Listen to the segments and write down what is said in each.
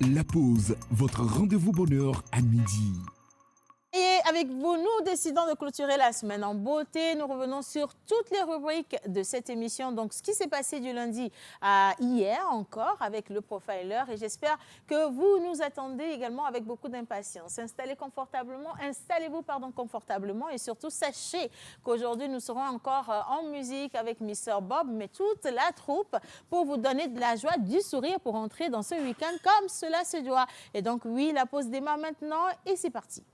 La pause, votre rendez-vous bonheur à midi. Et avec vous, nous décidons de clôturer la semaine en beauté. Nous revenons sur toutes les rubriques de cette émission. Donc, ce qui s'est passé du lundi à hier encore avec le profiler. Et j'espère que vous nous attendez également avec beaucoup d'impatience. Installez-vous confortablement et surtout, sachez qu'aujourd'hui, nous serons encore en musique avec Mr. Bob, mais toute la troupe pour vous donner de la joie, du sourire pour entrer dans ce week-end comme cela se doit. Et donc, oui, la pause démarre maintenant et c'est parti.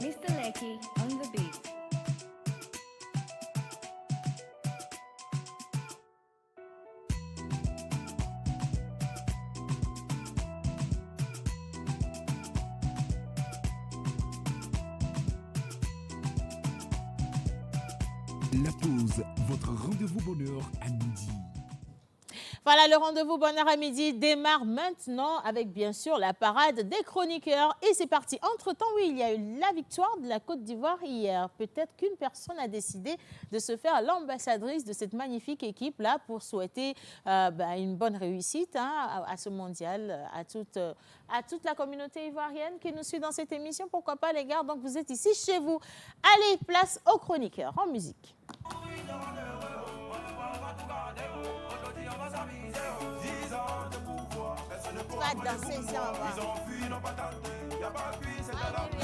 Mr. Lecky on the beat. La pause, votre rendez-vous bonheur à midi. Voilà, le rendez-vous bonheur à midi démarre maintenant avec bien sûr la parade des chroniqueurs. Et c'est parti. Entre-temps, oui, il y a eu la victoire de la Côte d'Ivoire hier. Peut-être qu'une personne a décidé de se faire l'ambassadrice de cette magnifique équipe-là pour souhaiter une bonne réussite à ce mondial, à toute la communauté ivoirienne qui nous suit dans cette émission. Pourquoi pas les gars, donc vous êtes ici chez vous. Allez, place aux chroniqueurs en musique. Va danser, ça va. Ils ont fui, n'ont pas tenté. Y'a pas de pluie, c'est de la pluie.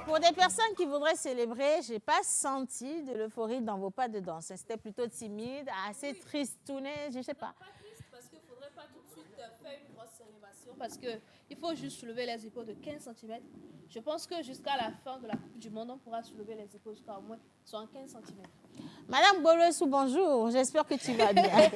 Pour des personnes qui voudraient célébrer, je n'ai pas senti de l'euphorie dans vos pas de danse. C'était plutôt timide, assez tristouné, je ne sais pas. Pas triste parce qu'il ne faudrait pas tout de suite faire une grosse célébration parce qu'il faut juste soulever les épaules de 15 cm. Je pense que jusqu'à la fin de la Coupe du Monde, on pourra soulever les épaules jusqu'à au moins 75 cm. Madame Bolosou, bonjour. J'espère que tu vas bien.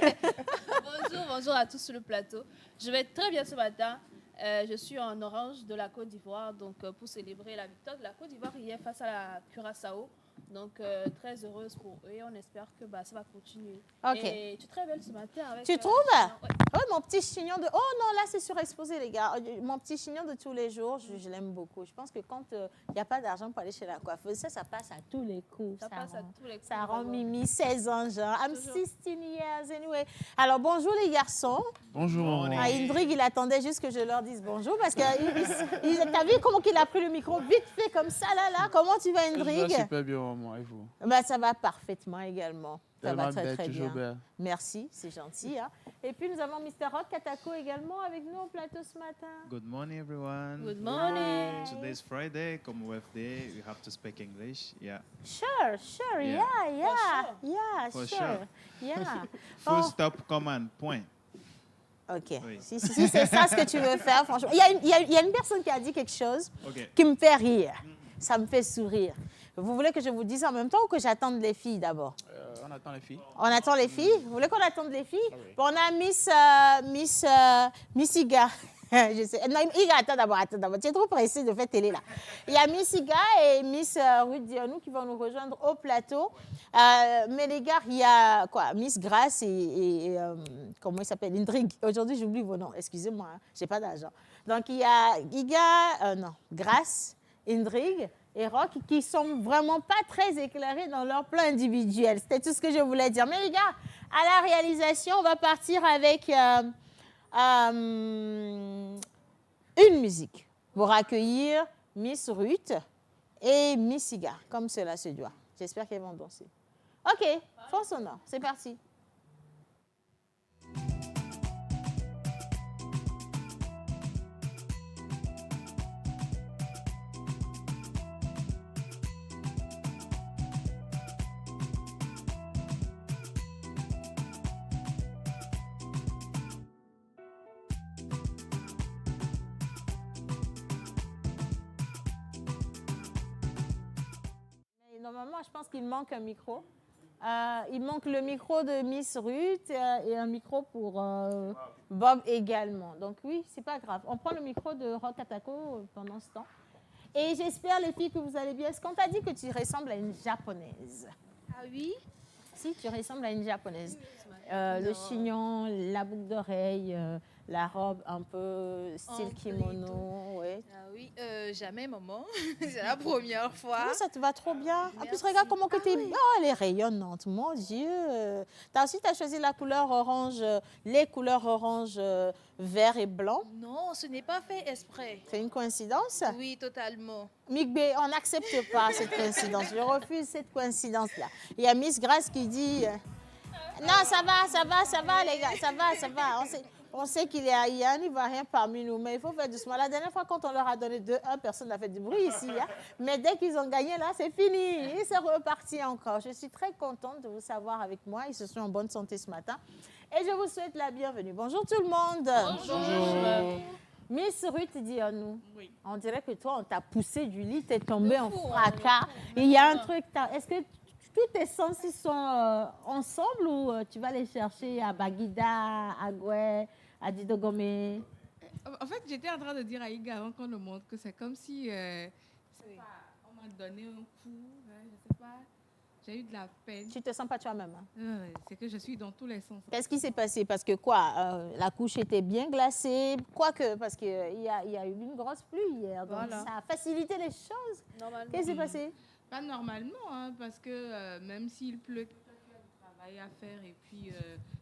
Bonjour à tous sur le plateau. Je vais très bien ce matin. Je suis en orange de la Côte d'Ivoire donc pour célébrer la victoire de la Côte d'Ivoire hier face à la Curaçao. Donc, très heureuse pour eux et on espère que ça va continuer. Ok. Et tu es très belle ce matin. Avec, Tu trouves? ouais. Oh, mon petit chignon de... Oh non, là, c'est surexposé, les gars. Mon petit chignon de tous les jours, je l'aime beaucoup. Je pense que quand il n'y a pas d'argent pour aller chez la coiffeuse, ça passe à tous les coups. Ça passe à tous les coups. Ça rend Mimi 16 ans, genre. I'm 16 years anyway. Alors, bonjour les garçons. Bonjour. Indrig, il attendait juste que je leur dise bonjour parce que t'as vu comment il a pris le micro vite fait comme ça, là. Comment tu vas, Indrig? Je vais super bien, maman, et vous? Ça va parfaitement également. Ça va très, très bien. Belle. Merci, c'est gentil. Hein. Et puis, nous avons Mr. Rock Katako également avec nous au plateau ce matin. Good morning, everyone. Good morning. Today's Friday, Commonwealth Day. We have to speak English. Yeah. Sure, For sure. Yeah. Full stop, command, point. OK. Oui. Si c'est ça ce que tu veux faire, franchement. Il y a une personne qui a dit quelque chose qui me fait rire. Ça me fait sourire. Vous voulez que je vous dise en même temps ou que j'attende les filles d'abord? On attend les filles. On attend les filles? Vous voulez qu'on attende les filles? Oui. Bon, on a Miss Iga. Je sais. Non, Iga, attends d'abord. Tu es trop pressée de faire télé là. Il y a Miss Iga et Miss Ruth Dionou qui vont nous rejoindre au plateau. Mais les gars, il y a quoi? Miss Grace et comment il s'appelle? Indrig. Aujourd'hui, j'oublie vos noms. Excusez-moi, hein. J'ai pas d'argent. Donc, il y a Iga, Grace, Indrig et Rock qui sont vraiment pas très éclairés dans leur plan individuel. C'était tout ce que je voulais dire. Mais les gars, à la réalisation, on va partir avec une musique pour accueillir Miss Ruth et Miss Iga, comme cela se doit. J'espère qu'elles vont danser. OK, fond sonore, c'est parti. Normalement, je pense qu'il manque un micro. Il manque le micro de Miss Ruth et un micro pour Bob également. Donc oui, c'est pas grave. On prend le micro de Rock Atako pendant ce temps. Et j'espère, les filles, que vous allez bien. Est-ce qu'on t'a dit que tu ressembles à une japonaise? Ah oui? Si, tu ressembles à une japonaise. Le chignon, la boucle d'oreille, la robe un peu style kimono. Ouais. Ah oui, jamais, maman. C'est la première fois. Oh, ça te va trop bien. En plus, Merci. regarde comment que tu es. oui. Oh, elle est rayonnante, mon Dieu. Ensuite, tu as choisi la couleur orange, les couleurs orange, vert et blanc. Non, ce n'est pas fait exprès. C'est une coïncidence? Oui, totalement. Migbe, on n'accepte pas cette coïncidence. Je refuse cette coïncidence-là. Il y a Miss Grace qui dit non, ça va, les gars, ça va. On sait qu'il y a un Ivoirien parmi nous, mais il faut faire doucement. La dernière fois, quand on leur a donné 2-1, personne n'a fait du bruit ici. Hein. Mais dès qu'ils ont gagné, là, c'est fini. Et c'est reparti encore. Je suis très contente de vous savoir avec moi. Ils se sont en bonne santé ce matin. Et je vous souhaite la bienvenue. Bonjour tout le monde. Bonjour. Miss Ruth, dis-nous. Oui. On dirait que toi, on t'a poussé du lit, t'es tombé en fracas. Il y a un truc. Est-ce que tous tes sens ils sont ensemble ou tu vas les chercher à Baguida, à Goué, à Didogomé? En fait, j'étais en train de dire à Iga avant qu'on nous montre que c'est comme si on m'a donné un coup, hein, je sais pas, j'ai eu de la peine. Tu te sens pas toi-même, hein? C'est que je suis dans tous les sens. Qu'est-ce qui s'est passé? Parce que quoi? La couche était bien glacée. Quoique, parce qu'il y a eu une grosse pluie hier. Donc Voilà. ça a facilité les choses. Normalement. Qu'est-ce qui s'est passé? Pas normalement, hein, parce que même s'il pleut, tu as du travail à faire et puis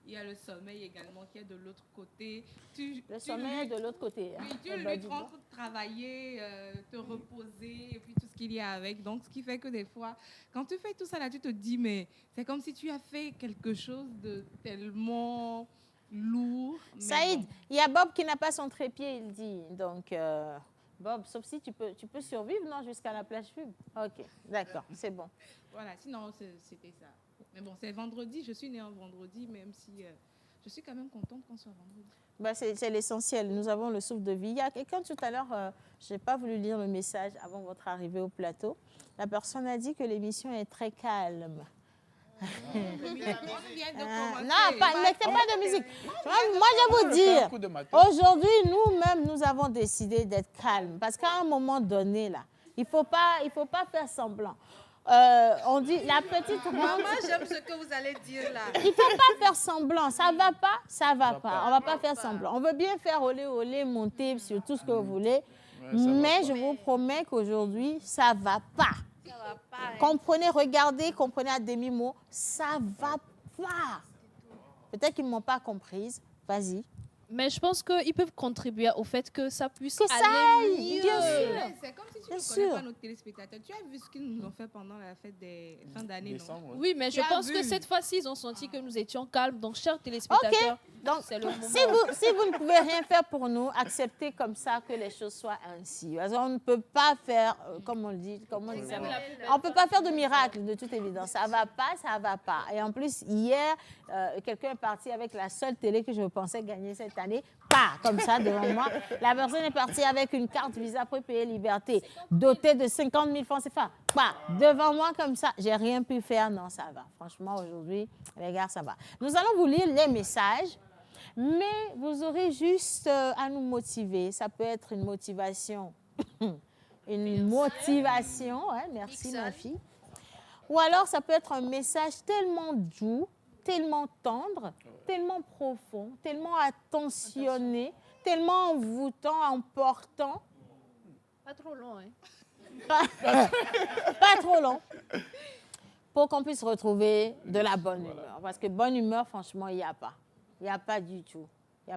il y a le sommeil également qui est de l'autre côté. Le sommeil est de l'autre côté. Hein? Oui, tu Eh ben, luttes dis donc. entre travailler, te reposer et puis tout ce qu'il y a avec. Donc, ce qui fait que des fois, quand tu fais tout ça là, tu te dis, mais c'est comme si tu as fait quelque chose de tellement lourd. Mais Saïd, bon. il y a Bob qui n'a pas son trépied, il dit. Donc, Bob, sauf si tu peux survivre, non, jusqu'à la plage pub. Ok, d'accord, c'est bon. Voilà, sinon, c'était ça. Mais bon, c'est vendredi, je suis née en vendredi, même si je suis quand même contente qu'on soit vendredi. Bah, c'est l'essentiel. Nous avons le souffle de vie. Il y a quelqu'un tout à l'heure, je n'ai pas voulu lire le message avant votre arrivée au plateau. La personne a dit que l'émission est très calme. On vient de commencer. Non, ne mettez pas de musique. Moi, je On vous va faire un dire, coup de matin. aujourd'hui, nous-mêmes, nous avons décidé d'être calmes. Parce qu'à un moment donné, là, il faut pas faire semblant. On dit, la petite Maman, j'aime ce que vous allez dire là. il ne faut pas faire semblant. Ça ne va pas, ça ne va pas. On ne va pas faire semblant. On veut bien faire olé, monter sur tout ce que vous voulez. Ouais, ça va Mais pas. je vous promets qu'aujourd'hui, ça ne va pas. Ça va pas. Hein. Comprenez, regardez, comprenez à demi-mot. Ça ne va pas. Peut-être qu'ils ne m'ont pas comprise. Vas-y. Mais je pense qu'ils peuvent contribuer au fait que ça puisse Que ça aller aille, mieux. bien sûr. Ouais, c'est comme si tu Bien ne connais sûr. pas nos téléspectateurs. Tu as vu ce qu'ils nous ont fait pendant la fête des fins d'année, non? Décembre, ouais. Oui, mais je Tu as pense vu. que cette fois-ci, ils ont senti que nous étions calmes. Donc, chers téléspectateurs, Donc, c'est le moment. si vous ne pouvez rien faire pour nous, acceptez comme ça que les choses soient ainsi. Parce qu'on ne peut pas faire, comme on le dit, comment on dit ça? On ne peut pas faire de miracle, de toute évidence. Ça ne va pas, ça ne va pas. Et en plus, hier, quelqu'un est parti avec la seule télé que je pensais gagner cette année. Pas comme ça devant moi. La personne est partie avec une carte Visa prépayée Liberté, dotée de 50 000 francs CFA. Pas devant moi comme ça. J'ai rien pu faire. Non, ça va. Franchement, aujourd'hui, les gars, ça va. Nous allons vous lire les messages. Mais vous aurez juste à nous motiver. Ça peut être une motivation. Une motivation, ouais, merci ma fille. Ou alors ça peut être un message tellement doux, tellement tendre, tellement profond, tellement attentionné, tellement envoûtant, emportant. Pas trop long, hein. Pas trop long. Pour qu'on puisse retrouver de la bonne humeur. Parce que bonne humeur, franchement, il n'y a pas. Il n'y a pas du tout. Il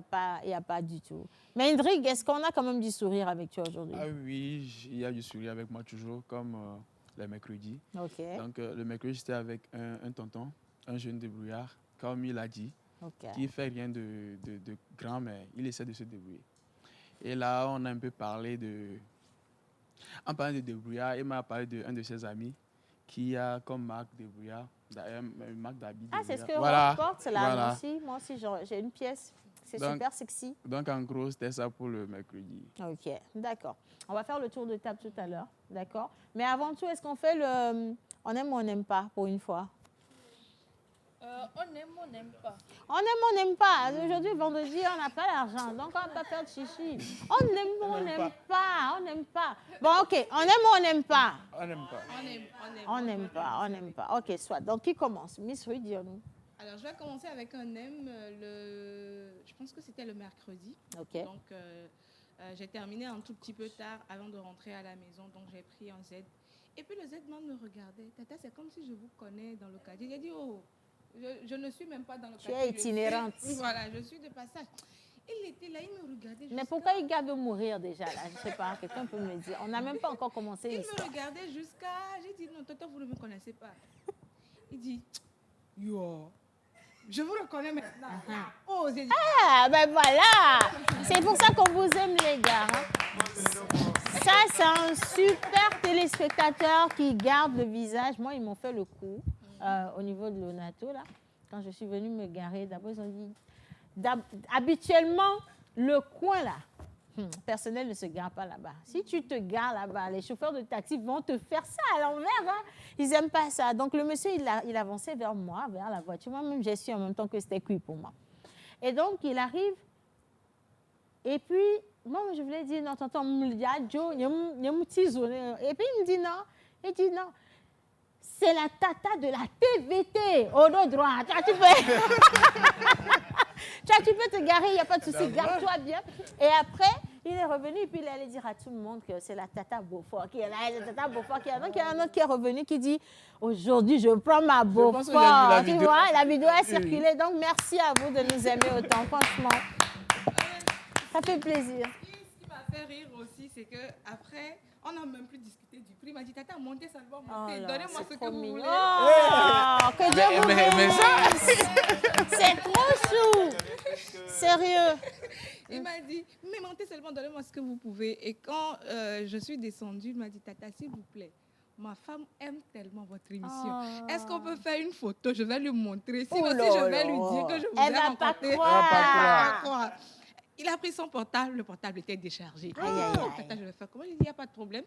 n'y a pas du tout. Mais Indrig, est-ce qu'on a quand même du sourire avec toi aujourd'hui? Ah oui, il y a du sourire avec moi toujours, comme les mercredis. Ok, Donc, le mercredi, j'étais avec un tonton, un jeune débrouillard, comme il a dit, ok. qui ne fait rien de grand, mais il essaie de se débrouiller. Et là, on a un peu parlé de... En parlant de débrouillard, il m'a parlé d'un de ses amis qui a comme marque débrouillard, une marque d'habits Ah, c'est ce que débrouillard. on porte là. Voilà. Moi aussi j'ai une pièce. C'est Donc- super sexy. Donc, en gros, c'était ça pour le mercredi. Ok, d'accord. On va faire le tour de table tout à l'heure, d'accord? Mais avant tout, est-ce qu'on fait le on aime ou on n'aime pas pour une fois? On aime, on n'aime pas. On aime ou on n'aime pas. Aujourd'hui, vendredi, on n'a pas l'argent, donc on ne va pas faire de chichi. On aime ou on n'aime pas. On n'aime pas. Bon, ok, on aime ou on n'aime pas? On n'aime pas. On n'aime pas, on n'aime pas. Ok, soit. Donc, qui commence? Miss Ruth, dis-nous. Alors, je vais commencer avec un M. Je pense que c'était le mercredi. Ok. Donc, j'ai terminé un tout petit peu tard avant de rentrer à la maison. Donc, j'ai pris un Z. Et puis, le Z-man me regardait. Tata, c'est comme si je vous connais dans le quartier. J'ai dit, oh, je ne suis même pas dans le Tu quartier. es itinérante. Voilà, je suis de passage. Il était là, il me regardait. Mais jusqu'à- pourquoi il garde de mourir déjà là? Je ne sais pas, quelqu'un peut me dire. On n'a même pas encore commencé Il me l'histoire. regardait jusqu'à... J'ai dit, non, Toto, vous ne me connaissez pas. Il dit, yo, je vous reconnais maintenant. Oh, j'ai dit, Ah, ben voilà! C'est pour ça qu'on vous aime, les gars. Hein. Ça, c'est un super téléspectateur qui garde le visage. Moi, ils m'ont fait le coup au niveau de l'Onato, là. Quand je suis venue me garer, d'abord, ils ont dit... Habituellement, le coin, là, personnel ne se gare pas là-bas. Si tu te gares là-bas, les chauffeurs de taxi vont te faire ça à l'envers. Hein. Ils n'aiment pas ça. Donc, le monsieur, il avançait vers moi, vers la voiture. Moi-même, j'ai su en même temps que c'était cuit pour moi. Et donc, il arrive. Et puis, moi, je voulais dire, non, tonton, il y a Joe, il y a un petit zone. Et puis, il me dit non. Il dit non. C'est la tata de la TVT, au dos droit. Tu peux te garer, il n'y a pas de souci, garde-toi bien. Et après, il est revenu et puis il allait dire à tout le monde que c'est la tata Beaufort qui est là, c'est la tata Beaufort qui est là. Donc, il y a un autre qui est revenu qui dit, aujourd'hui, je prends ma pense que j'ai vu Beaufort. la Tu vidéo. vois, la vidéo a circulé. Donc, merci à vous de nous aimer autant, franchement. Ça fait plaisir. Ce qui m'a fait rire aussi, c'est qu'après, on n'a même plus discuté du prix. Il m'a dit, Tata, montez seulement, montez. Oh là, Donnez-moi c'est ce trop que vous mignon. voulez. Oh, que Dieu vous mais bénisse. C'est trop chou. Sérieux. Il m'a dit, mais montez seulement, donnez-moi ce que vous pouvez. Et quand je suis descendue, il m'a dit, Tata, s'il vous plaît, ma femme aime tellement votre émission. Est-ce qu'on peut faire une photo? Je vais lui montrer. Si Oh aussi, là je vais là. lui dire que je vous Elle ai va pas rencontré. croire. Elle va pas croire. Il a pris son portable, le portable était déchargé. Aïe, aïe, aïe. Tata, je vais faire comment? Il dit, il n'y a pas de problème.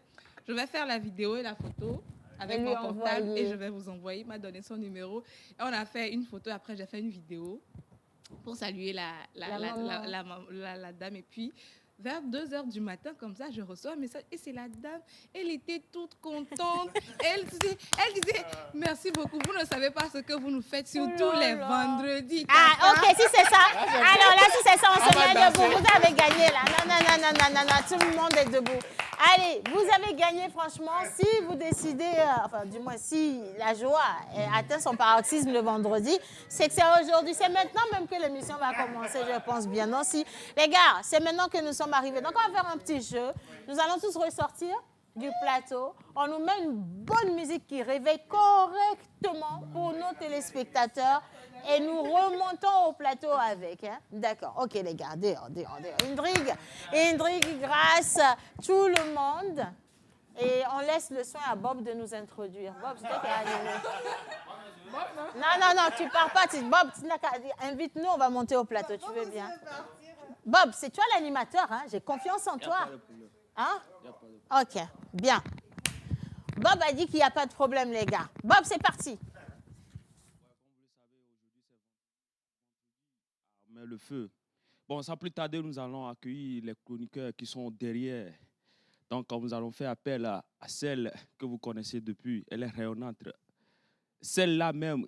Je vais faire la vidéo et la photo avec Et lui mon portable envoyer. et je vais vous envoyer. Il m'a donné son numéro. Et on a fait une photo. Après, j'ai fait une vidéo pour saluer la dame. Et puis, vers 2h du matin, comme ça, je reçois un message. Et c'est la dame. Elle était toute contente. Elle disait, merci beaucoup. Vous ne savez pas ce que vous nous faites, surtout les vendredis. Ah, ok, si c'est ça. Alors là, si c'est ça, on se met debout. Vous avez gagné là. Non. Tout le monde est debout. Allez, vous avez gagné, franchement. Si vous décidez, enfin, du moins, si la joie atteint son paroxysme le vendredi, c'est que c'est aujourd'hui. C'est maintenant même que l'émission va commencer, je pense bien. Non, si, les gars, c'est maintenant que nous sommes arrivés. Donc, on va faire un petit jeu. Nous allons tous ressortir du plateau. On nous met une bonne musique qui réveille correctement pour nos téléspectateurs et nous remontons au plateau avec. Hein? D'accord. OK, les gars. Dehors. Indrigue grâce à tout le monde. Et on laisse le soin à Bob de nous introduire. Bob, c'est toi qui as animé. Non, tu pars pas. Bob, invite-nous, on va monter au plateau. Tu veux bien? Bob, c'est toi l'animateur. Hein? J'ai confiance en toi. Hein? OK, bien. Bob a dit qu'il n'y a pas de problème, les gars. Bob, c'est parti. Mais le feu. Bon, sans plus tarder, nous allons accueillir les chroniqueurs qui sont derrière. Donc, nous allons faire appel à celle que vous connaissez depuis. Elle est rayonnante. Celle-là même.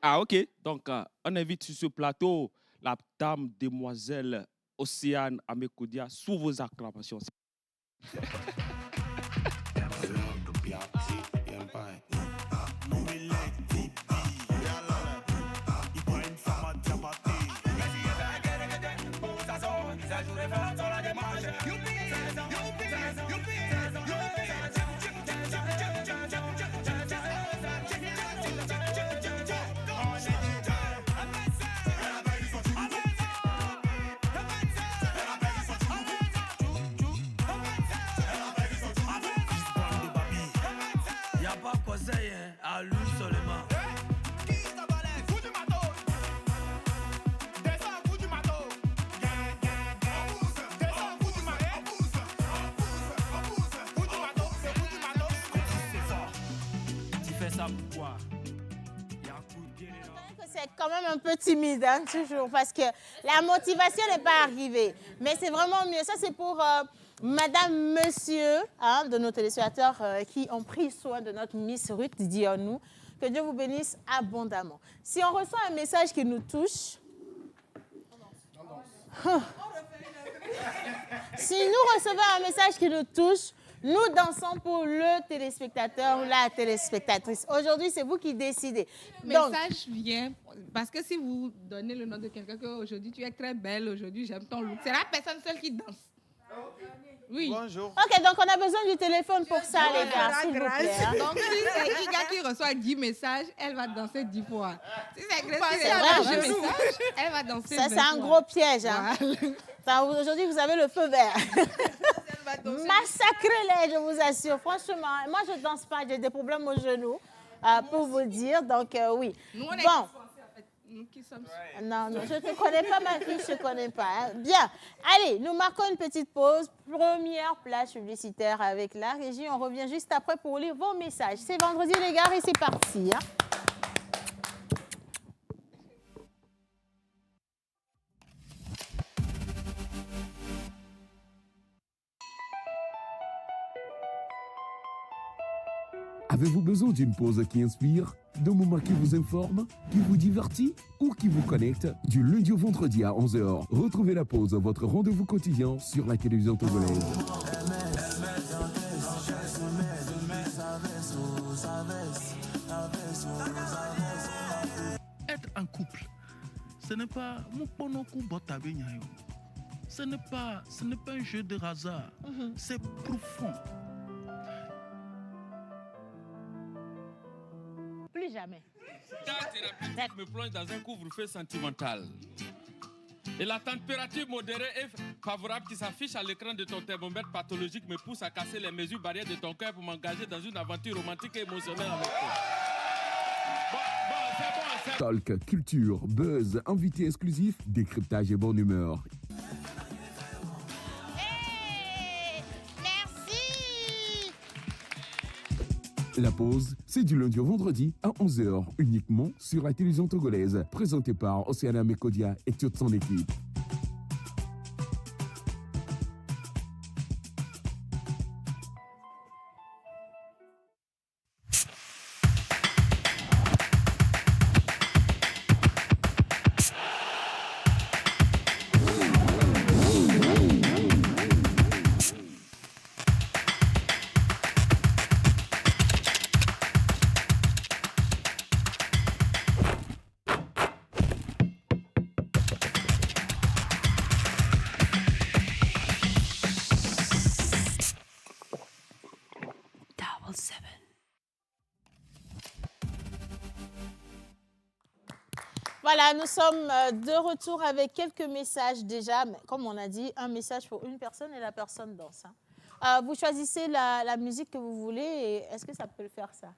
Ah, OK. Donc, on invite sur ce plateau la dame demoiselle Océane Amekoudia sous vos acclamations. fais ça pourquoi? C'est quand même un peu timide, hein, toujours, parce que la motivation n'est pas arrivée. Mais c'est vraiment mieux. Ça, c'est pour madame, monsieur, hein, de nos téléspectateurs qui ont pris soin de notre Miss Ruth, disons-nous. Que Dieu vous bénisse abondamment. Si on reçoit un message qui nous touche... Si nous recevons un message qui nous touche, nous dansons pour le téléspectateur ou la téléspectatrice. Aujourd'hui, c'est vous qui décidez. Le message vient parce que si vous donnez le nom de quelqu'un qu'aujourd'hui tu es très belle, aujourd'hui j'aime ton look, c'est la personne seule qui danse. Oui. Bonjour. Ok, donc on a besoin du téléphone pour ça, les gars, s'il vous plaît. Hein. Donc si c'est Iga qui reçoit 10 messages, elle va danser 10 fois. Si c'est Grace qui C'est reçoit vrai, 10 messages, elle va danser 20 ça, fois. c'est un gros piège. Hein. Aujourd'hui, vous avez le feu vert. Massacrez-les, je vous assure. Franchement, moi, je ne danse pas. J'ai des problèmes aux genoux, pour vous dire. Donc, oui. Nous, on est bon. Nous qui sommes... Non, je ne te connais pas, ma fille, je ne te connais pas. Hein. Bien. Allez, nous marquons une petite pause. Première plage publicitaire avec la régie. On revient juste après pour lire vos messages. C'est vendredi, les gars, et c'est parti. Hein. Avez-vous besoin d'une pause qui inspire, d'un moment qui vous informe, qui vous divertit ou qui vous connecte? Du lundi au vendredi à 11h, retrouvez la pause, votre rendez-vous quotidien sur la télévision togolaise. Être en couple, ce n'est pas ce n'est pas un jeu de hasard, c'est profond. Plus jamais. Ta thérapeutique me plonge dans un couvre-feu sentimental. Et la température modérée et favorable qui s'affiche à l'écran de ton thermomètre pathologique me pousse à casser les mesures barrières de ton cœur pour m'engager dans une aventure romantique et émotionnelle avec toi. C'est bon. Talk, culture, buzz, invité exclusif, décryptage et bonne humeur. La pause, c'est du lundi au vendredi à 11h, uniquement sur la télévision togolaise, présentée par Océana Mekodia et toute son équipe. Voilà, nous sommes de retour avec quelques messages déjà. Mais comme on a dit, un message pour une personne et la personne danse. Hein. Vous choisissez la musique que vous voulez et est-ce que ça peut le faire ça?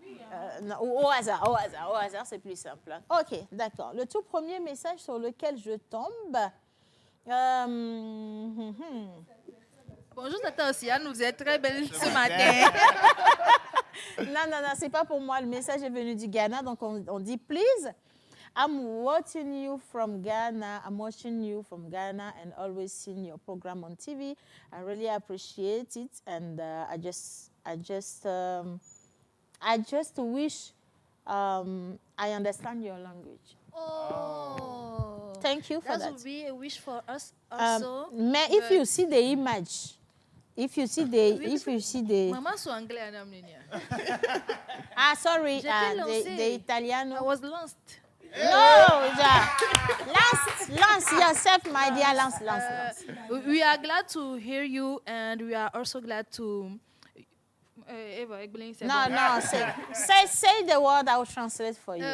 Oui. Non, au hasard, c'est plus simple. Hein. Ok, d'accord. Le tout premier message sur lequel je tombe. Bonjour Tata Océane, vous êtes très belle ce matin. Non, c'est pas pour moi. Le message est venu du Ghana, donc on dit please. I'm watching you from Ghana. I'm watching you from Ghana and always seeing your program on TV. I really appreciate it, and I just wish I understand your language. Oh, thank you for that. That would be a wish for us also. Mais if you see the image, if you see the. Maman so anglais Anna Mnenia. Sorry, the Italiano. I was lost. No, lance yourself, my dear, lance. We are glad to hear you, and we are also glad to. No, say the word. I will translate for you.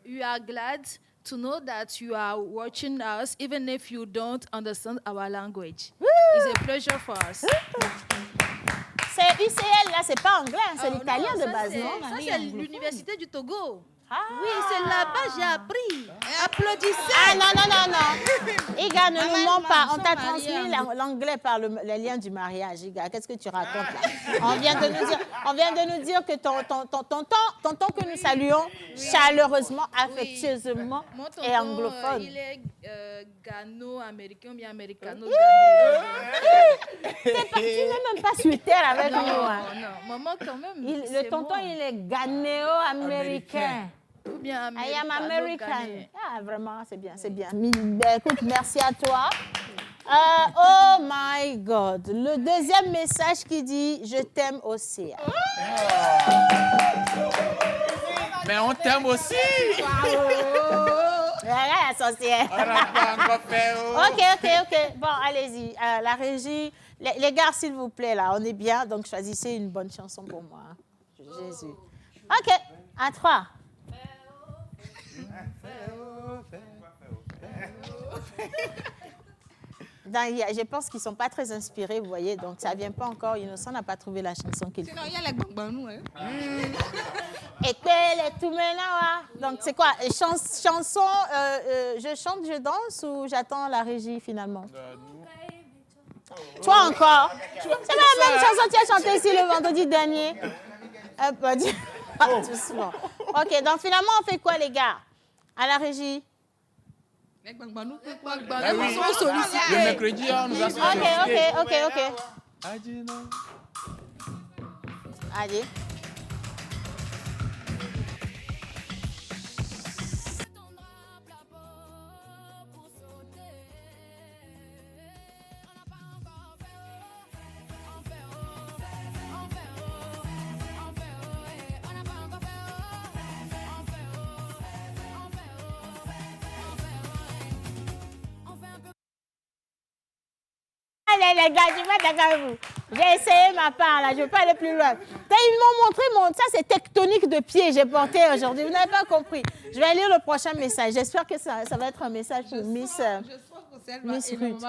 We are glad to know that you are watching us, even if you don't understand our language. Woo! It's a pleasure for us. C'est UCL, là, c'est pas anglais, c'est l'italien de base, non? Ça, c'est l'université du Togo. Oui, c'est là-bas j'ai appris. Applaudissez. Ah non, non, non, non. Iga, ne nous mens pas. On t'a sont mariés transmis en- l'anglais par le lien du mariage, Iga. Qu'est-ce que tu racontes là? On vient de nous dire que ton tonton que nous saluons chaleureusement, affectueusement Mon tonton, est anglophone. il est gano-américain ou bien américano Tu n'es même pas sur terre avec nous. Hein. Non, maman quand même. Le c'est tonton, moi. il est ghanéo-américain. Ou bien I am American. américano-ghanéen. Ah, vraiment, c'est bien, c'est bien. Ben, écoute, merci à toi. Oh my God. Le deuxième message qui dit « Je t'aime Océane ». Mais on t'aime aussi. Voilà la sorcière. On n'a pas encore fait. Ok. Bon, allez-y. La régie. Les gars, s'il vous plaît, là, on est bien. Donc, choisissez une bonne chanson pour moi. Hein. Jésus. Ok, à 3. Je pense qu'ils ne sont pas très inspirés, vous voyez. Donc, ça ne vient pas encore. Innocent n'a pas trouvé la chanson qu'il faut. Sinon, il y a les gangbanous. Hein. Et que tout maintenant, hein. Donc, c'est quoi? Chanson, je chante, je danse ou j'attends la régie finalement? Toi encore? C'est la même chanson que tu as chantée ici le vendredi dernier. Doucement. Ok, donc finalement, on fait quoi, les gars? À la régie? Les gangbanous. Oui. Le mercredi, on nous a sollicité. Ok. Allez. Allez les gars, je vais pas d'accord avec vous. J'ai essayé ma part là, je ne veux pas aller plus loin. Ils m'ont montré ça c'est tectonique de pied j'ai porté aujourd'hui. Vous n'avez pas compris. Je vais lire le prochain message. J'espère que ça va être un message pour Miss Ruth.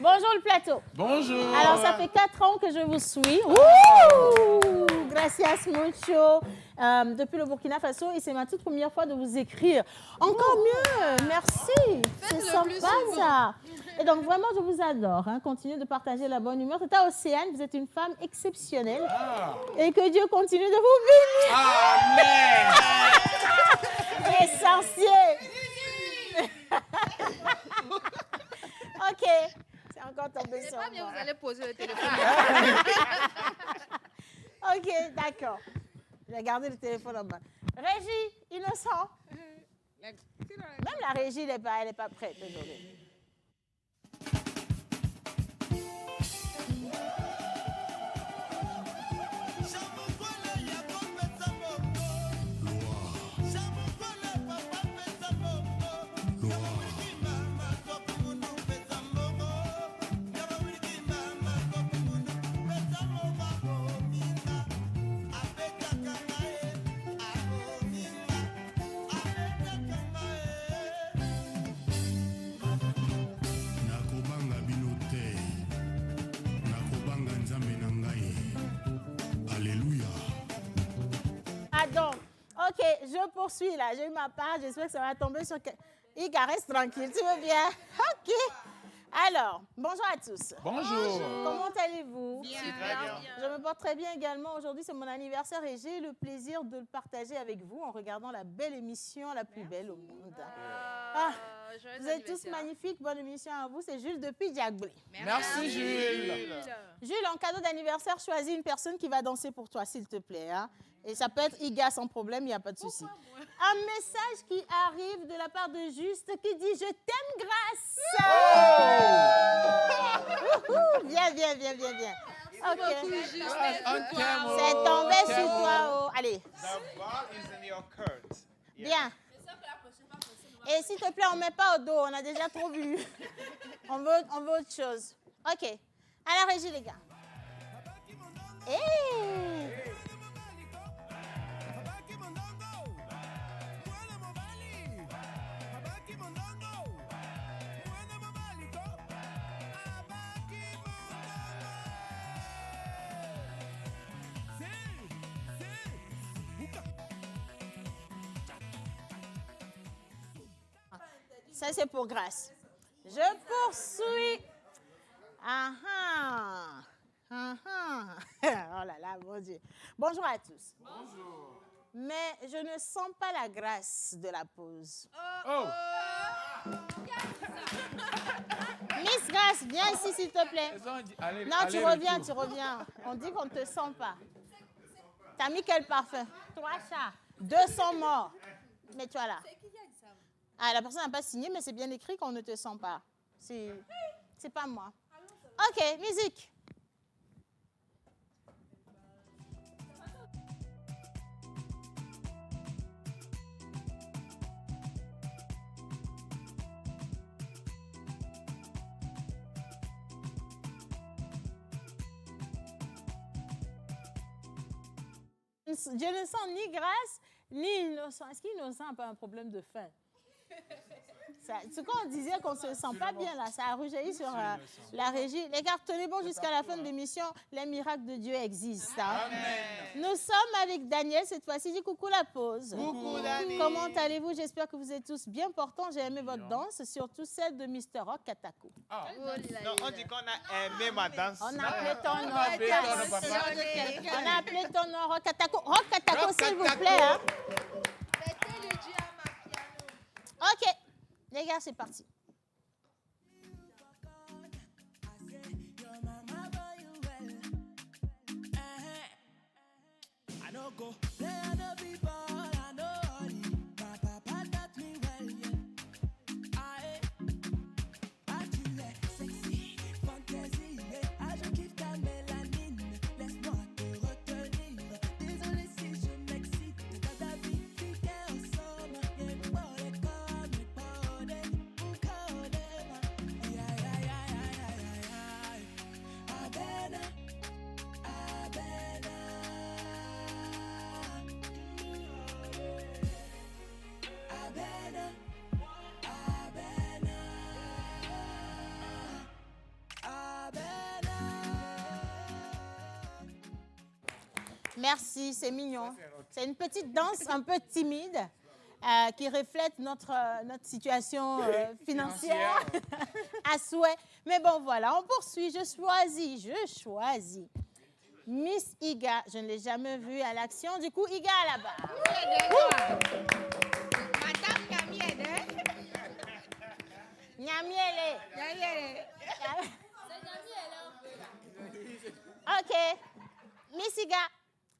Bonjour le plateau. Bonjour. Alors ça fait 4 ans que je vous suis. Ouh, gracias mucho. Depuis le Burkina Faso et c'est ma toute première fois de vous écrire. Encore mieux, merci. C'est sympa ça. Et donc vraiment je vous adore. Hein. Continuez de partager la bonne humeur. Tata Océane, vous êtes une femme exceptionnelle et que Dieu continue de vous bénir. Amen. Les sorciers. Ok. C'est encore tombé sur moi. C'est pas bien, vous allez poser le téléphone. Ok, d'accord. Je vais garder le téléphone en bas. Régie, Innocent. Même la régie, elle n'est pas prête aujourd'hui. Donc, ok, je poursuis là. J'ai eu ma part. J'espère que ça va tomber sur... Iga, reste tranquille. Tu veux bien? Ok. Alors, bonjour à tous. Bonjour. Comment allez-vous? Bien. Je me porte très bien également. Aujourd'hui, c'est mon anniversaire et j'ai le plaisir de le partager avec vous en regardant la belle émission, la plus belle au monde. Vous êtes tous magnifiques. Bonne émission à vous. C'est Jules depuis Diagbé. Merci, Jules. Jules, en cadeau d'anniversaire, choisis une personne qui va danser pour toi, s'il te plaît. Hein? Et ça peut être Iga sans problème, il n'y a pas de souci. Un message qui arrive de la part de Juste qui dit « Je t'aime, Grâce ». Viens. Ok. C'est tombé sur toi. Oh. Allez. Bien. Et s'il te plaît, on ne met pas au dos. On a déjà trop vu. On veut autre chose. Ok. À la régie, les gars. Hey. Ça, c'est pour Grâce. Je poursuis. Ah ah. Ah ah. Oh là là, mon Dieu. Bonjour à tous. Bonjour. Mais je ne sens pas la grâce de la pause. Oh! Miss Grâce, viens ici, s'il te plaît. Allez, Non, tu reviens, tu reviens. On dit qu'on ne te sent pas. T'as mis quel parfum? 3 chats. 200 morts. Mais tu vois là. Ah, la personne n'a pas signé, mais c'est bien écrit qu'on ne te sent pas. C'est pas moi. OK, musique. Je ne sens ni grâce, ni innocent. Est-ce qu'innocent n'a pas un problème de faim? Ce qu'on disait qu'on ne se sent pas bien là, ça a rejailli sur la régie. Les gars, tenez bon jusqu'à la fin de l'émission. Les miracles de Dieu existent. Hein? Nous sommes avec Daniel cette fois-ci. Dis coucou la pause. Coucou Dani. Comment allez-vous? J'espère que vous êtes tous bien portants. J'ai aimé votre danse, surtout celle de Mr. Rock Katako. Ah. Non, on dit qu'on a aimé ma danse. On a appelé ton nom. On a appelé ton nom Rock Katako. Rock Katako, s'il vous plaît. Hein? OK. Les gars, c'est parti. Merci, c'est mignon. C'est une petite danse un peu timide qui reflète notre situation financière à souhait. Mais bon, voilà, on poursuit. Je choisis. Miss Iga, je ne l'ai jamais vue à l'action. Du coup, Iga à la barre. Madame Nyamiele. Nyamiele. OK. Miss Iga.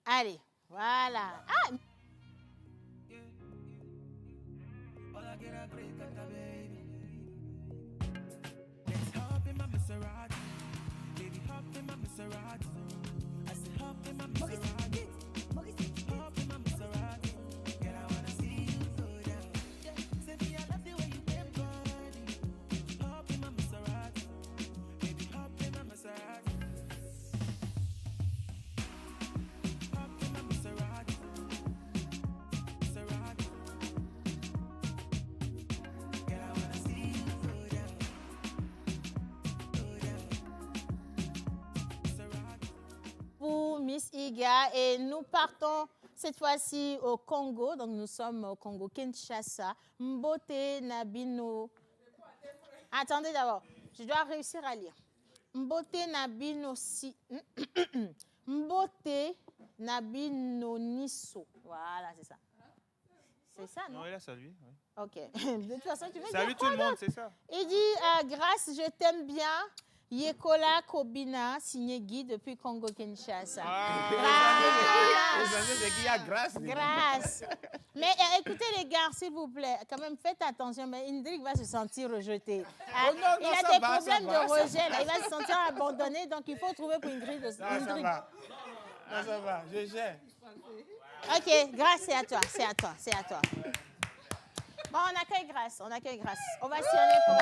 Allez, voilà. Ah! Miss Iga et nous partons cette fois-ci au Congo. Donc nous sommes au Congo Kinshasa. Mbote Nabino. Attendez d'abord, je dois réussir à lire. Mbote Nabino si. Mbote Nabino Niso. Voilà, c'est ça. C'est ça, non? Non, il a salué. Oui. OK. De toute façon, tu veux Salut dire tout le monde, c'est ça. Il dit Grâce, je t'aime bien. Yekola Kobina, signé Guy depuis Congo Kinshasa. Grâce. Mais écoutez les gars, s'il vous plaît, quand même faites attention, mais Indrik va se sentir rejeté. Il a des problèmes de rejet, là. Il va se sentir abandonné, donc il faut trouver pour Indrik. Non, ça va. Non, ça va, je gère. OK, Grâce, c'est à toi. Bon, on accueille Grâce. On va sionner pour...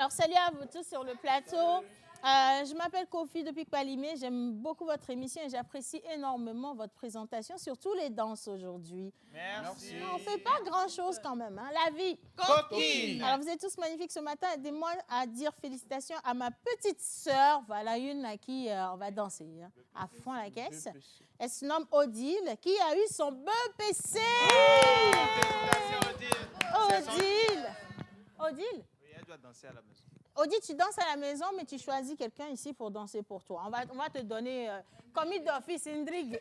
Alors, salut à vous tous sur le plateau. Je m'appelle Kofi depuis Kpalimé. J'aime beaucoup votre émission et j'apprécie énormément votre présentation, surtout les danses aujourd'hui. Merci. On ne fait pas grand-chose quand même, hein. La vie. Coquine. Alors, vous êtes tous magnifiques ce matin. Aidez-moi à dire félicitations à ma petite sœur. Voilà une à qui on va danser hein, à fond la caisse. Elle se nomme Odile, qui a eu son BEPC. Odile. Oui, elle doit danser à la maison. Odile, tu danses à la maison, mais tu choisis quelqu'un ici pour danser pour toi. On va te donner commis d'office, Indrig.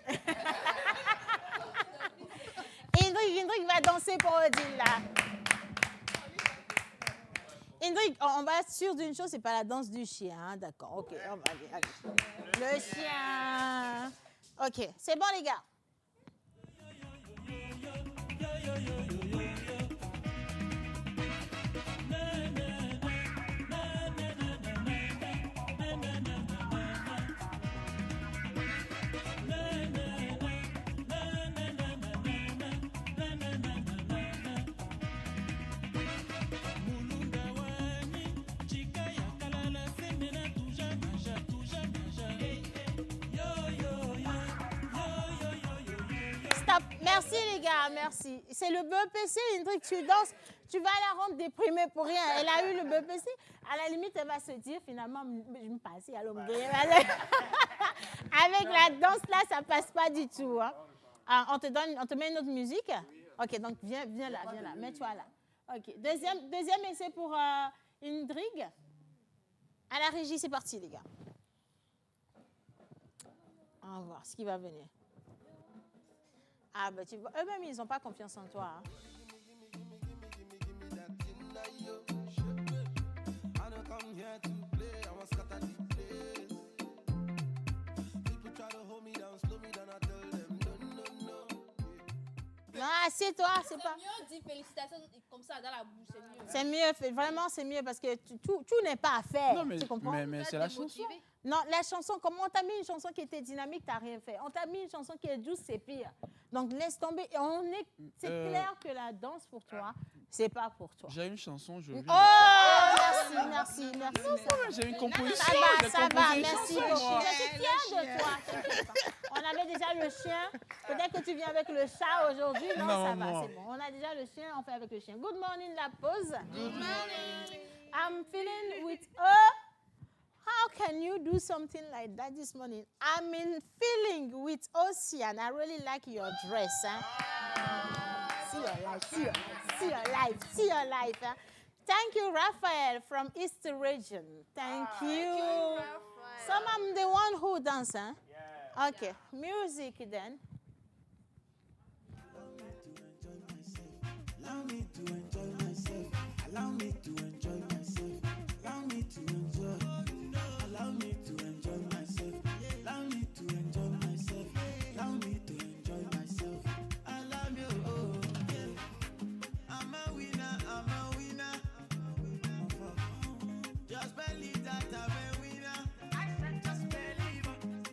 Indrig va danser pour Odile, là. Indrig, on va être sûr d'une chose, c'est pas la danse du chien, hein? D'accord, ok, on va aller. Le chien. Ok, c'est bon, les gars. Stop. Merci les gars, merci. C'est le BEPC, Indrig, tu danses, tu vas la rendre déprimée pour rien. Elle a eu le BEPC, à la limite, elle va se dire finalement, je me passe, à l'homme. Avec la danse là, ça passe pas du tout. Hein. Ah, on te met une autre musique. Ok, donc viens là, mets-toi là. Ok, deuxième essai pour Indrig. À la régie, c'est parti les gars. On va voir ce qui va venir. Ah, ben tu vois, eux-mêmes, ils n'ont pas confiance en toi. Hein. Ah, c'est toi, c'est pas. C'est mieux dire félicitations comme ça dans la bouche, c'est mieux. C'est mieux, vraiment, c'est mieux parce que tout n'est pas à faire. Non, mais, tu comprends? mais c'est la chanson. Non, la chanson, comme on t'a mis une chanson qui était dynamique, t'as rien fait. On t'a mis une chanson qui est douce, c'est pire. Donc laisse tomber. Et c'est clair que la danse pour toi, c'est pas pour toi. J'ai une chanson, je. Oh, merci. J'ai une composition. Ça va, merci beaucoup. Je suis fière de toi. T'inquiète pas. On avait déjà le chien. Peut-être que tu viens avec le chat aujourd'hui. Non, ça va, c'est bon. On a déjà le chien, on fait avec le chien. Good morning, la pause. Good morning. I'm feeling with how can you do something like that this morning? I'm in feeling with Ocean. I really like your dress. Huh? See your life. Huh? Thank you, Raphael from East Region. Thank you. So I'm the one who dances. Huh? Yeah. Okay, music then. Allow me to enjoy myself. Allow me to enjoy myself. Allow me to enjoy. Allow me to enjoy myself. Allow me to enjoy myself. Allow me to enjoy myself. I love you. Oh, yeah. I'm a winner. Just believe that I'm a winner. Just believe.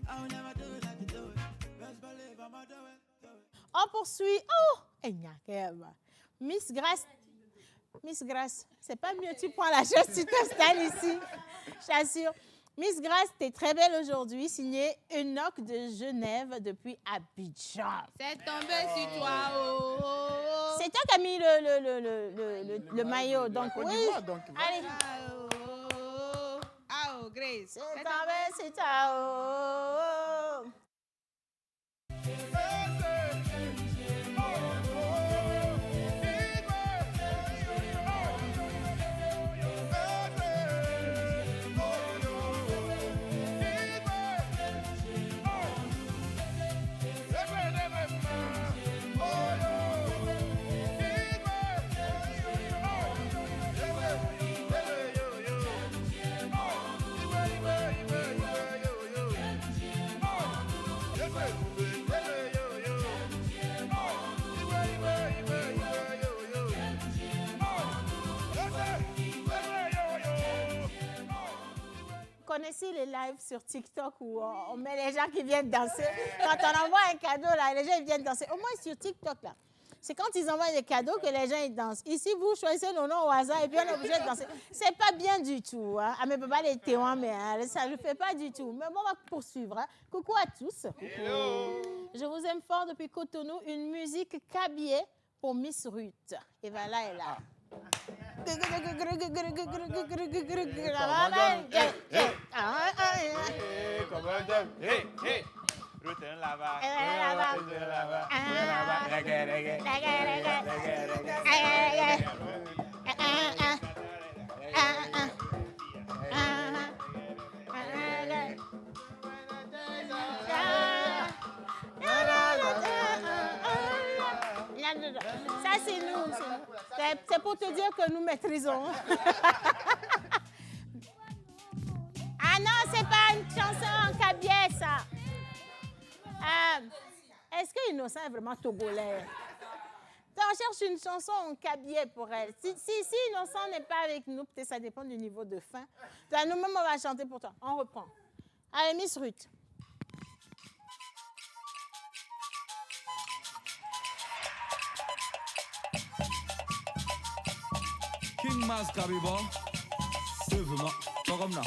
I'll never do it like you do it. Just believe I'ma do it. On poursuit. Oh, Miss Grace, c'est pas mieux, tu prends la chaise, tu t'installes ici. Je t'assure. Miss Grace, t'es très belle aujourd'hui, signée Enoch de Genève depuis Abidjan. C'est tombé sur toi. Oh. C'est toi qui as mis le maillot, donc oui. Allez. Oh, Grace. C'est tombé sur toi. Oh. Connaissez les lives sur TikTok où on met les gens qui viennent danser. Quand on envoie un cadeau, là, les gens ils viennent danser. Au moins sur TikTok, là. C'est quand ils envoient des cadeaux que les gens ils dansent. Ici, vous choisissez nos noms au hasard et puis on est obligé de danser. C'est pas bien du tout. Hein. Ah, mais papa, les témoins, mais ça ne le fait pas du tout. Mais bon, on va poursuivre. Hein. Coucou à tous. Hello. Je vous aime fort depuis Cotonou. Une musique cabier pour Miss Ruth. Et voilà, elle est là. Retourne là-bas. Ça, c'est nous. C'est pour te dire que nous maîtrisons. Ah non, c'est pas une chanson en cabiais, ça. Est-ce que Innocent est vraiment togolais? On cherche une chanson en cabiais pour elle. Si Innocent n'est pas avec nous, peut-être ça dépend du niveau de fin. Nous-mêmes, on va chanter pour toi. On reprend. Allez, Miss Ruth. King Mas Kabiba, c'est vraiment pas comme là.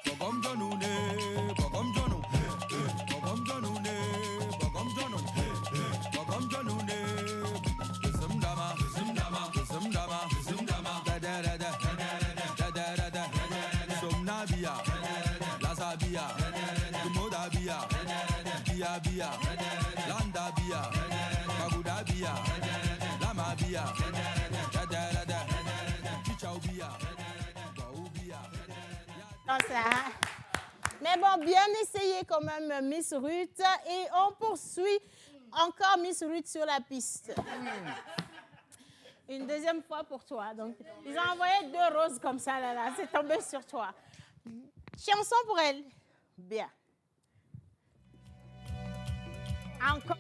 Pas comme Janoune, pas comme Janou. Pas comme Janoune, pas comme Janou. Pas comme Janoune. Kisum dama, kisum dama, kisum dama, kisum dama. Da da da da, da da da da. Somna bia, Lasa bia, Kumoda bia, Bia bia, Landa bia, Kaguda bia, Lama bia, da da da da, Chichao bia. Mais bon, bien essayé quand même, Miss Ruth. Et on poursuit encore Miss Ruth sur la piste. Une deuxième fois pour toi. Donc, ils ont envoyé 2 roses comme ça, là. C'est tombé sur toi. Chanson pour elle. Bien. Encore.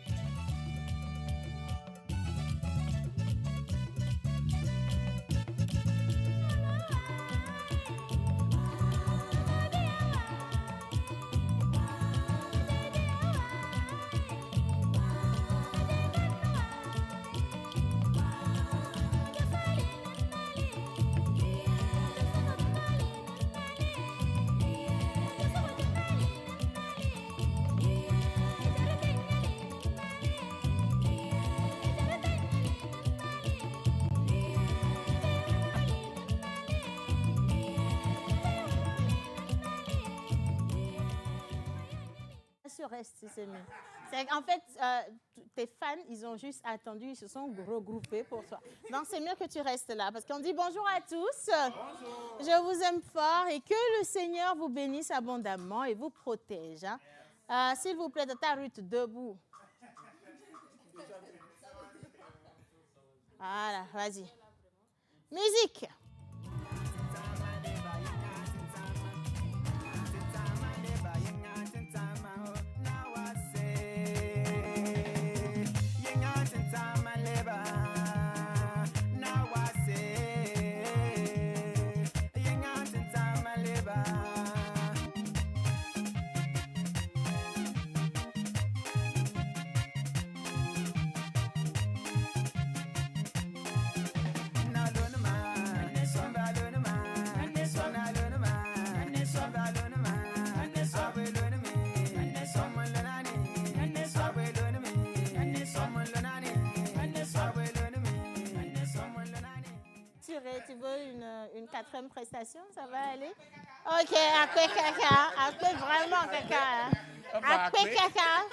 Reste, c'est mieux. En fait, tes fans, ils ont juste attendu, ils se sont regroupés pour toi. Donc, c'est mieux que tu restes là, parce qu'on dit bonjour à tous. Bonjour. Je vous aime fort et que le Seigneur vous bénisse abondamment et vous protège. Hein. S'il vous plaît, Tata Ruth, debout. Voilà, vas-y. Musique. Tu veux une 4e prestation, ça va aller? Ok, après caca, après vraiment caca. Après caca,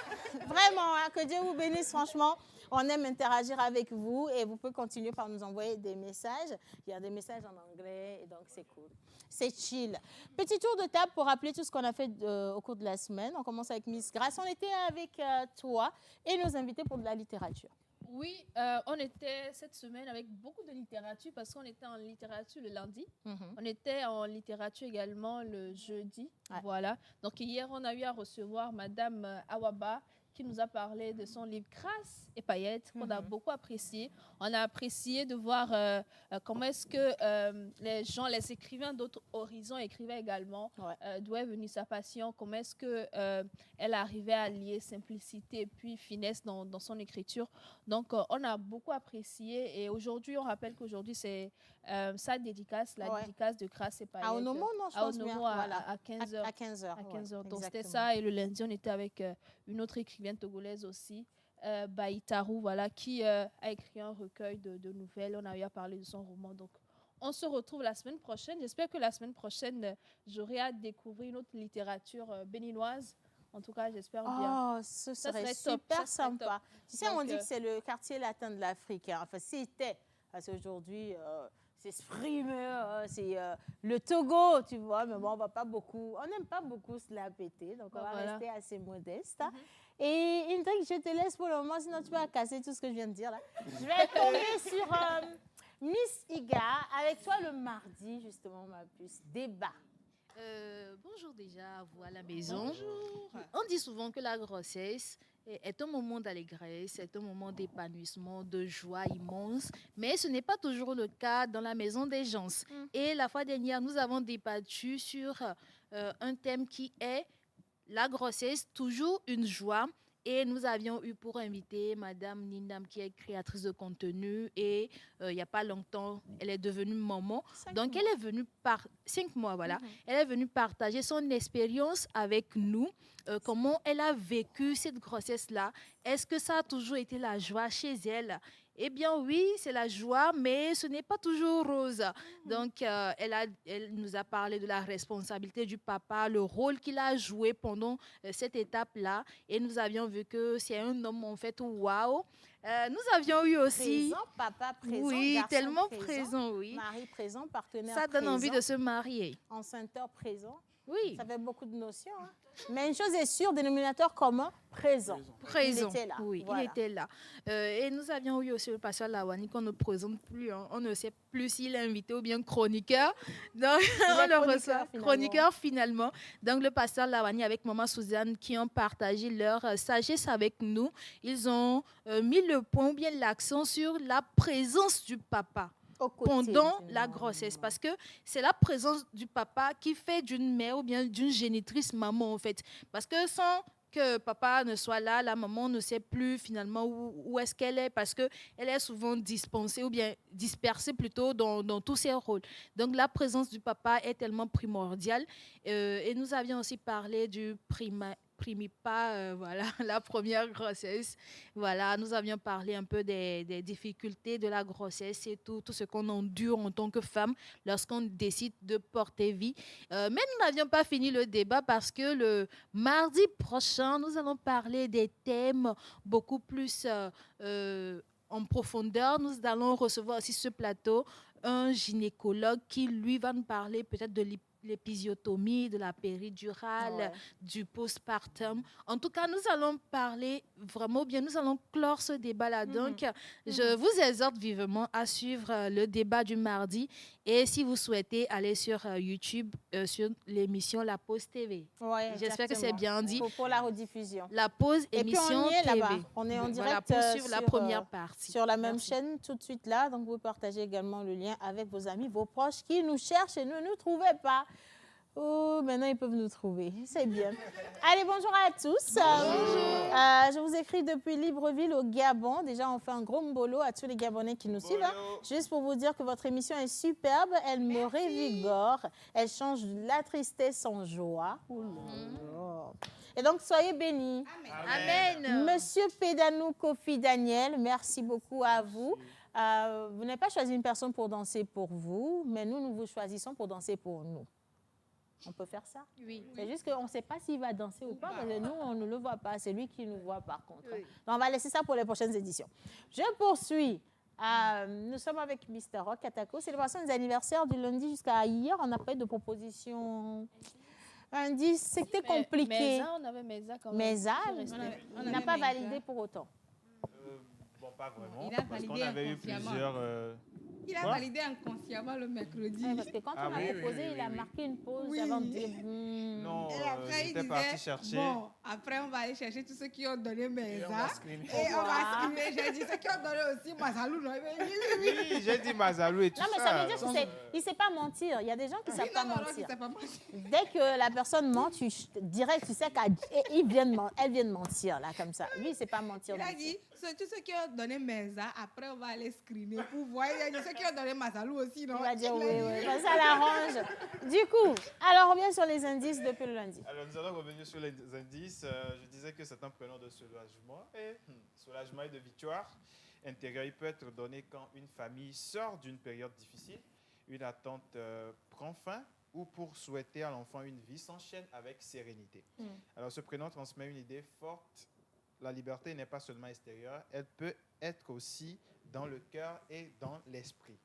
vraiment, hein, que Dieu vous bénisse, franchement. On aime interagir avec vous et vous pouvez continuer par nous envoyer des messages. Il y a des messages en anglais, et donc c'est cool. C'est chill. Petit tour de table pour rappeler tout ce qu'on a fait au cours de la semaine. On commence avec Miss Grace. On était avec toi et nos invités pour de la littérature. Oui, on était cette semaine avec beaucoup de littérature parce qu'on était en littérature le lundi. On était en littérature également le jeudi. Ouais. Voilà. Donc hier, on a eu à recevoir Madame Awaba qui nous a parlé de son livre Crasse et paillettes, qu'on a beaucoup apprécié. On a apprécié de voir comment est-ce que les gens, les écrivains d'autres horizons écrivaient également, d'où est venue sa passion, comment est-ce qu'elle arrivait à lier simplicité et puis finesse dans son écriture. Donc, on a beaucoup apprécié et aujourd'hui, on rappelle qu'aujourd'hui, c'est sa dédicace, la dédicace de Crasse et paillettes. À Onomo, non, je pense bien. À 15h. À 15h. À 15h. Donc, c'était exactement. ça. Et le lundi, on était avec une autre écrivaine togolaise aussi, Baïtarou, voilà, qui a écrit un recueil de nouvelles. On a eu à parler de son roman. Donc, on se retrouve la semaine prochaine. J'espère que la semaine prochaine, j'aurai à découvrir une autre littérature béninoise. En tout cas, j'espère bien. Oh, ce serait super sympa. Tu sais, on dit que c'est le quartier latin de l'Afrique. Hein. Enfin, c'était. Parce qu'aujourd'hui, c'est Sprimer, c'est le Togo, tu vois. Mais bon, on va pas beaucoup. On n'aime pas beaucoup se la péter. Donc, on va rester assez modeste. Hein. Et Indrick, je te laisse pour le moment, sinon tu vas casser tout ce que je viens de dire là. Je vais tomber sur Miss Iga. Avec toi le mardi, justement, ma puce. Débat. Bonjour déjà à vous à la maison. Bonjour. On dit souvent que la grossesse est un moment d'allégresse, c'est un moment d'épanouissement, de joie immense, mais ce n'est pas toujours le cas dans la maison des gens. Et la fois dernière, nous avons débattu sur un thème qui est la grossesse, toujours une joie. Et nous avions eu pour inviter Madame Nindam, qui est créatrice de contenu. Et il n'y a pas longtemps, elle est devenue maman. Donc, elle est venue par 5 mois, voilà. Elle est venue partager son expérience avec nous. Comment elle a vécu cette grossesse-là. Est-ce que ça a toujours été la joie chez elle? Eh bien oui, c'est la joie, mais ce n'est pas toujours rose. Donc, elle nous a parlé de la responsabilité du papa, le rôle qu'il a joué pendant cette étape-là. Et nous avions vu que c'est un homme, en fait, waouh. Nous avions eu aussi... Présent, papa présent, oui, garçon tellement présent, oui. Mari présent, partenaire ça donne présent, envie de se marier. Enceinteur présent. Oui. Ça fait beaucoup de notions. Hein. Mais une chose est sûre, dénominateur commun, présent. Présent. Il était là. Oui, voilà. il était là. Et nous avions eu aussi le pasteur Lawani qu'on ne présente plus. Hein. On ne sait plus s'il est invité ou bien chroniqueur. Donc, on le reçoit. Chroniqueur finalement. Donc, le pasteur Lawani avec maman Suzanne qui ont partagé leur sagesse avec nous. Ils ont mis le point ou bien l'accent sur la présence du papa pendant la grossesse, parce que c'est la présence du papa qui fait d'une mère ou bien d'une génitrice maman en fait, parce que sans que papa ne soit là, la maman ne sait plus finalement où est-ce qu'elle est, parce qu'elle est souvent dispensée ou bien dispersée plutôt dans tous ses rôles. Donc la présence du papa est tellement primordiale. Et nous avions aussi parlé du primipa, voilà, la première grossesse. Voilà, nous avions parlé un peu des difficultés de la grossesse et tout ce qu'on endure en tant que femme lorsqu'on décide de porter vie. Mais nous n'avions pas fini le débat parce que le mardi prochain, nous allons parler des thèmes beaucoup plus en profondeur. Nous allons recevoir aussi ce plateau un gynécologue qui, lui, va nous parler peut-être de l'épisiotomie, de la péridurale, du postpartum. En tout cas, nous allons parler vraiment bien, nous allons clore ce débat-là. Donc, je vous exhorte vivement à suivre le débat du mardi. Et si vous souhaitez aller sur YouTube, sur l'émission La Pause TV. J'espère que c'est bien dit. Pour la rediffusion. La Pause émission et puis on y est TV. là-bas. On est en direct pour suivre la première partie. Sur la même chaîne tout de suite là. Donc, vous partagez également le lien avec vos amis, vos proches qui nous cherchent et ne nous trouvaient pas. Oh, maintenant, ils peuvent nous trouver. C'est bien. Allez, bonjour à tous. Bonjour. Je vous écris depuis Libreville au Gabon. Déjà, on fait un gros mbolo à tous les Gabonais qui nous suivent. Hein. Juste pour vous dire que votre émission est superbe. Elle me révigore. Elle change la tristesse en joie. Et donc, soyez bénis. Amen. Monsieur Pédanou Kofi Daniel, merci beaucoup à vous. Vous n'avez pas choisi une personne pour danser pour vous, mais nous vous choisissons pour danser pour nous. On peut faire ça? Oui. C'est juste qu'on ne sait pas s'il va danser ou pas, parce que nous, on ne le voit pas. C'est lui qui nous voit par contre. Oui. Donc, on va laisser ça pour les prochaines éditions. Je poursuis. Nous sommes avec Mr. Rock Katako. Célébration des anniversaires du lundi jusqu'à hier. On n'a pas eu de proposition. Lundi, c'était compliqué. Mesa, on avait Mesa quand même. Mesa, on n'a pas validé pour autant. Bon, pas vraiment. Il a parce validé qu'on avait eu Il a Quoi? validé inconsciemment le mercredi. Ouais, parce que quand on a proposé, il a marqué une pause avant de dire... Non, Et après, il j'étais disait, parti chercher. bon, après, on va aller chercher tous ceux qui ont donné mes Et on va screener. Et on va screener. J'ai dit, ceux qui ont donné aussi Mazalou. Non, Oui, j'ai dit Mazalou et tout Non, mais ça veut dire ça. qu'il ne sait pas mentir. Il y a des gens qui ne savent pas non, mentir. il sait pas mentir. Dès que la personne ment, tu dirais, tu sais qu'elle vient de mentir, là, comme ça. Lui, il ne sait pas mentir. Il a dit, tous ceux qui ont donné Meza, après, on va aller screener pour voir. Il a dit, ceux qui ont donné Mazalou aussi, non? Il va dire oui, oui. Bon, ça l'arrange. Du coup, alors, on revient sur les indices depuis le lundi. Alors, nous allons revenir sur les indices. Je disais que c'est un prénom de soulagement et de victoire intérieure. Il peut être donné quand une famille sort d'une période difficile, une attente prend fin ou pour souhaiter à l'enfant une vie s'enchaîne avec sérénité. Alors, ce prénom transmet une idée forte. La liberté n'est pas seulement extérieure, elle peut être aussi dans le cœur et dans l'esprit.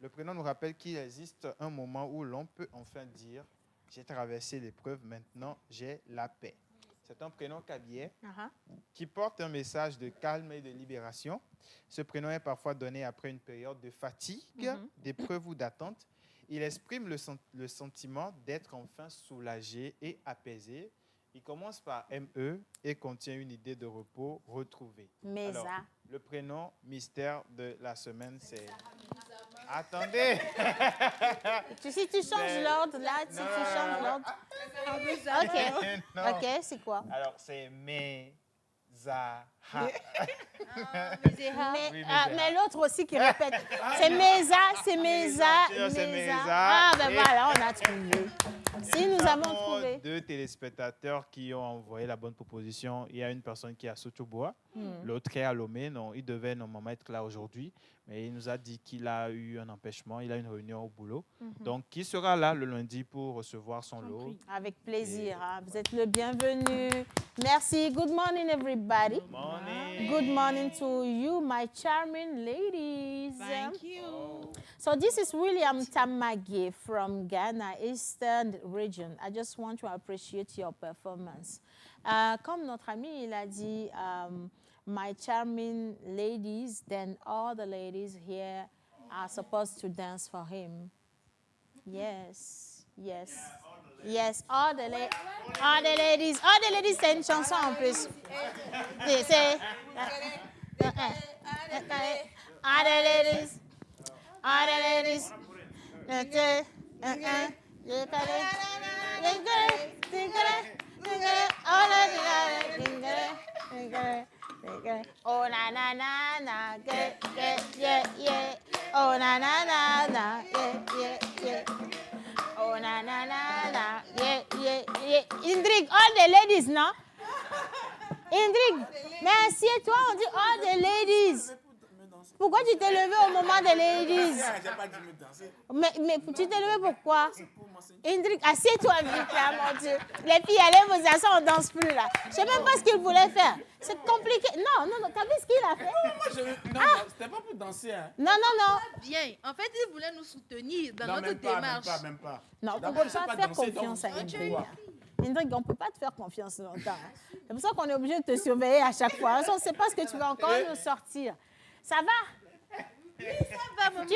Le prénom nous rappelle qu'il existe un moment où l'on peut enfin dire « J'ai traversé l'épreuve, maintenant j'ai la paix ». C'est un prénom kabyle qui porte un message de calme et de libération. Ce prénom est parfois donné après une période de fatigue, d'épreuve ou d'attente. Il exprime le sentiment d'être enfin soulagé et apaisé. Il commence par ME et contient une idée de repos retrouvé. Mesa. Alors, le prénom mystère de la semaine, c'est... Attendez. Si tu changes l'ordre, là, si tu changes l'ordre. OK. Non. OK, c'est quoi? Alors, c'est Mezaha. Mais l'autre aussi qui répète. C'est Mesa, c'est Mesa, C'est Mesa. Ah, ben Et- voilà, on a trouvé. Si nous avons trouvé. Deux téléspectateurs qui ont envoyé la bonne proposition. Il y a une personne qui est à Sotoboa, l'autre est à Lomé. Non, il devait normalement être là aujourd'hui, mais il nous a dit qu'il a eu un empêchement. Il a une réunion au boulot. Donc, il sera là le lundi pour recevoir son lot. Avec plaisir. Hein. Vous êtes le bienvenu. Merci. Good morning, everybody. Good morning. Good morning to you, my charming ladies. Thank you. So this is William Tamage from Ghana, Eastern Region. I just want to appreciate your performance. Comme notre ami, il a dit, my charming ladies, then all the ladies here are supposed to dance for him. Yes, yes. Yes, all the ladies, c'est une chanson en plus. C'est all the ladies, oh na na na na, yeah yeah, oh na na na na, yeah yeah. Oh na na na na, yeah. Indrig, all the ladies, non? Indrig, mais assieds-toi, on dit all the ladies. Pourquoi tu t'es levé au moment des ladies? Mais tu t'es levé pourquoi? Indrig, assieds-toi vite là, mon Dieu. Les filles, allez vous asseoir, on danse plus là. Je sais même pas ce qu'il voulait faire. C'est compliqué. Non, t'as vu ce qu'il a fait? Non, c'était pas pour danser. Hein. Non. Bien. En fait, il voulait nous soutenir dans notre même pas, démarche. Même pas. Non, on ne D'abord, peut je sais pas pas faire danser, confiance donc- à Indrig. Indrig, on ne peut pas te faire confiance longtemps. Hein. C'est pour ça qu'on est obligé de te surveiller à chaque fois. On ne sait pas ce que tu vas encore nous sortir. Ça va? Tu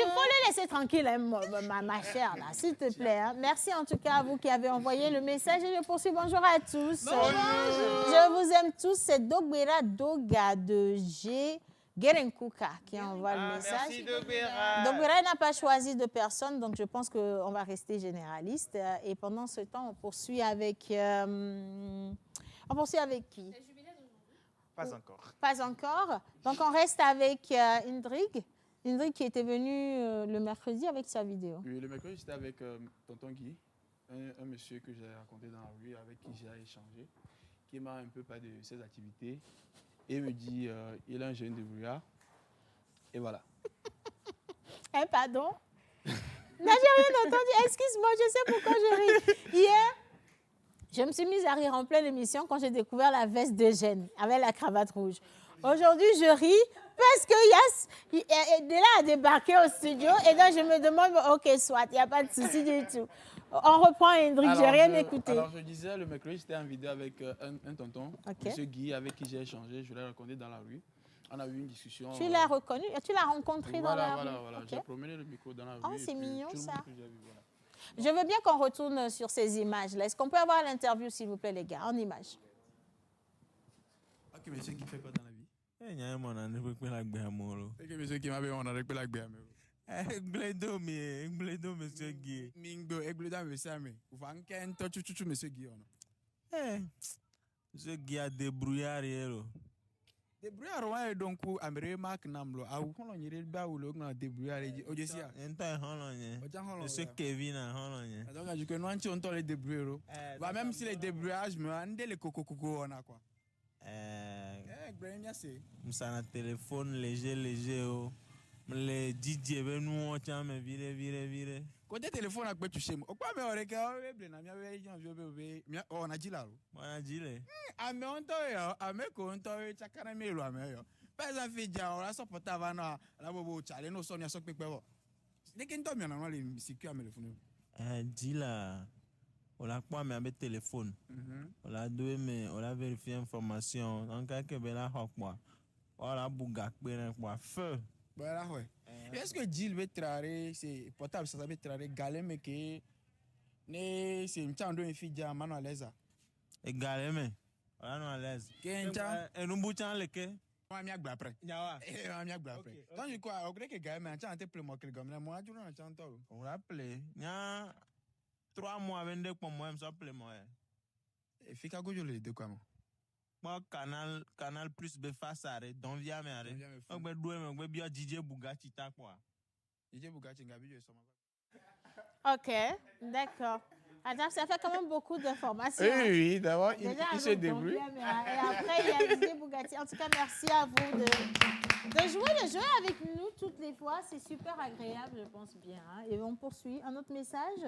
faut le laisser tranquille, hein, ma chère, là, s'il te plaît. Hein. Merci en tout cas à vous qui avez envoyé le message. Et je poursuis. Bonjour à tous. Bonjour. Je vous aime tous. C'est Dogbera Doga de G. Gerenkuka qui envoie le message. Merci Dogbera. Dogbera n'a pas choisi de personne, donc je pense qu'on va rester généraliste. Et pendant ce temps, on poursuit avec qui? Pas encore. Pas encore. Donc on reste avec Indrig. Indrig qui était venu le mercredi avec sa vidéo. Oui, le mercredi, j'étais avec tonton Guy, un monsieur que j'ai rencontré dans la rue, avec qui j'ai échangé, qui m'a un peu parlé de ses activités. Et il me dit, il a un jeune débrouillard. Et voilà. Pardon? Non, j'ai rien entendu. Excuse-moi, je sais pourquoi je ris. Hier, je me suis mise à rire en pleine émission quand j'ai découvert la veste d'Eugène avec la cravate rouge. Aujourd'hui, je ris parce que Della a débarqué au studio et donc je me demande, ok, soit, il n'y a pas de souci du tout. On reprend Hendrik, j'ai rien écouté. Alors, je disais, le mercredi, j'étais en vidéo avec un tonton, Ok. monsieur Guy, avec qui j'ai échangé. Je l'ai rencontré dans la rue. On a eu une discussion. Tu l'as reconnu? Tu l'as rencontré dans la rue? Voilà. Okay. J'ai promené le micro dans la rue. Oh, c'est mignon ça. Voilà. Je veux bien qu'on retourne sur ces images-là. Est-ce qu'on peut avoir l'interview, s'il vous plaît, les gars, en images? Ok, monsieur qui fait quoi dans la vie? Il y a un monde qui a Ok, monsieur qui m'a dit on a récupéré la guerre. Bledo, monsieur Guy. Mingbo, Egbleda, monsieur Guy. Vous faites un touch, monsieur Guy. Monsieur Guy a débrouillard. Débrouillard, ouais, donc, Améré Mark Namlo, à où on y est, bah, ou l'on a débrouillard. Odessia. Monsieur Kevin a Hollande. Donc, je connais un petit les débrouillards. Même si les débrouillages, me rendent les coco, on a quoi? Moussa téléphone léger. Les DJ, nous, on tient, mais vire. Côté téléphone, à quoi tu sais? Au quoi, mais on regarde, on a dit là. On a dit là. Ah, mais on t'a eu, chacun mais le meilleur. Pas un fidja, on a son portable, la bobo, challenge, nos sons, il y a son pic. Dès qu'il tombe, il y a les sécurités à me le dit là. On a quoi, mais avec téléphone. On a deux, mais on a vérifié l'information. Donc, quelqu'un est là, quoi. On a bougak, quoi. Feu. Voilà, ouais. Est-ce que Jill veut travailler, c'est portable, ça veut travailler, galère, mais que c'est une chance de fille à mano à l'aise. Et galère, mais on a à l'aise. Et nous bouchons les quais. On a mis à après. On a mis à après. Donc, je crois, on crée que galère, mais on a plus moi que le gamin. Moi, je n'ai pas entendu. On l'a appelé. Il y a 3 mois, 22 pour moi, je me suis appelé moi. Et fait qu'à gauche, je l'ai dit quoi, moi. Moi, canal plus face à donc via mes arrêts. Donc, je dois bien DJ Bugatti, ta quoi. DJ Bugatti, Gabi, je suis Ok, d'accord. Attends, ça fait quand même beaucoup d'informations. Oui, d'abord, il se débrouille. Et après, il y a DJ Bugatti. En tout cas, merci à vous de jouer le jeu avec nous toutes les fois. C'est super agréable, je pense bien. Hein. Et on poursuit. Un autre message.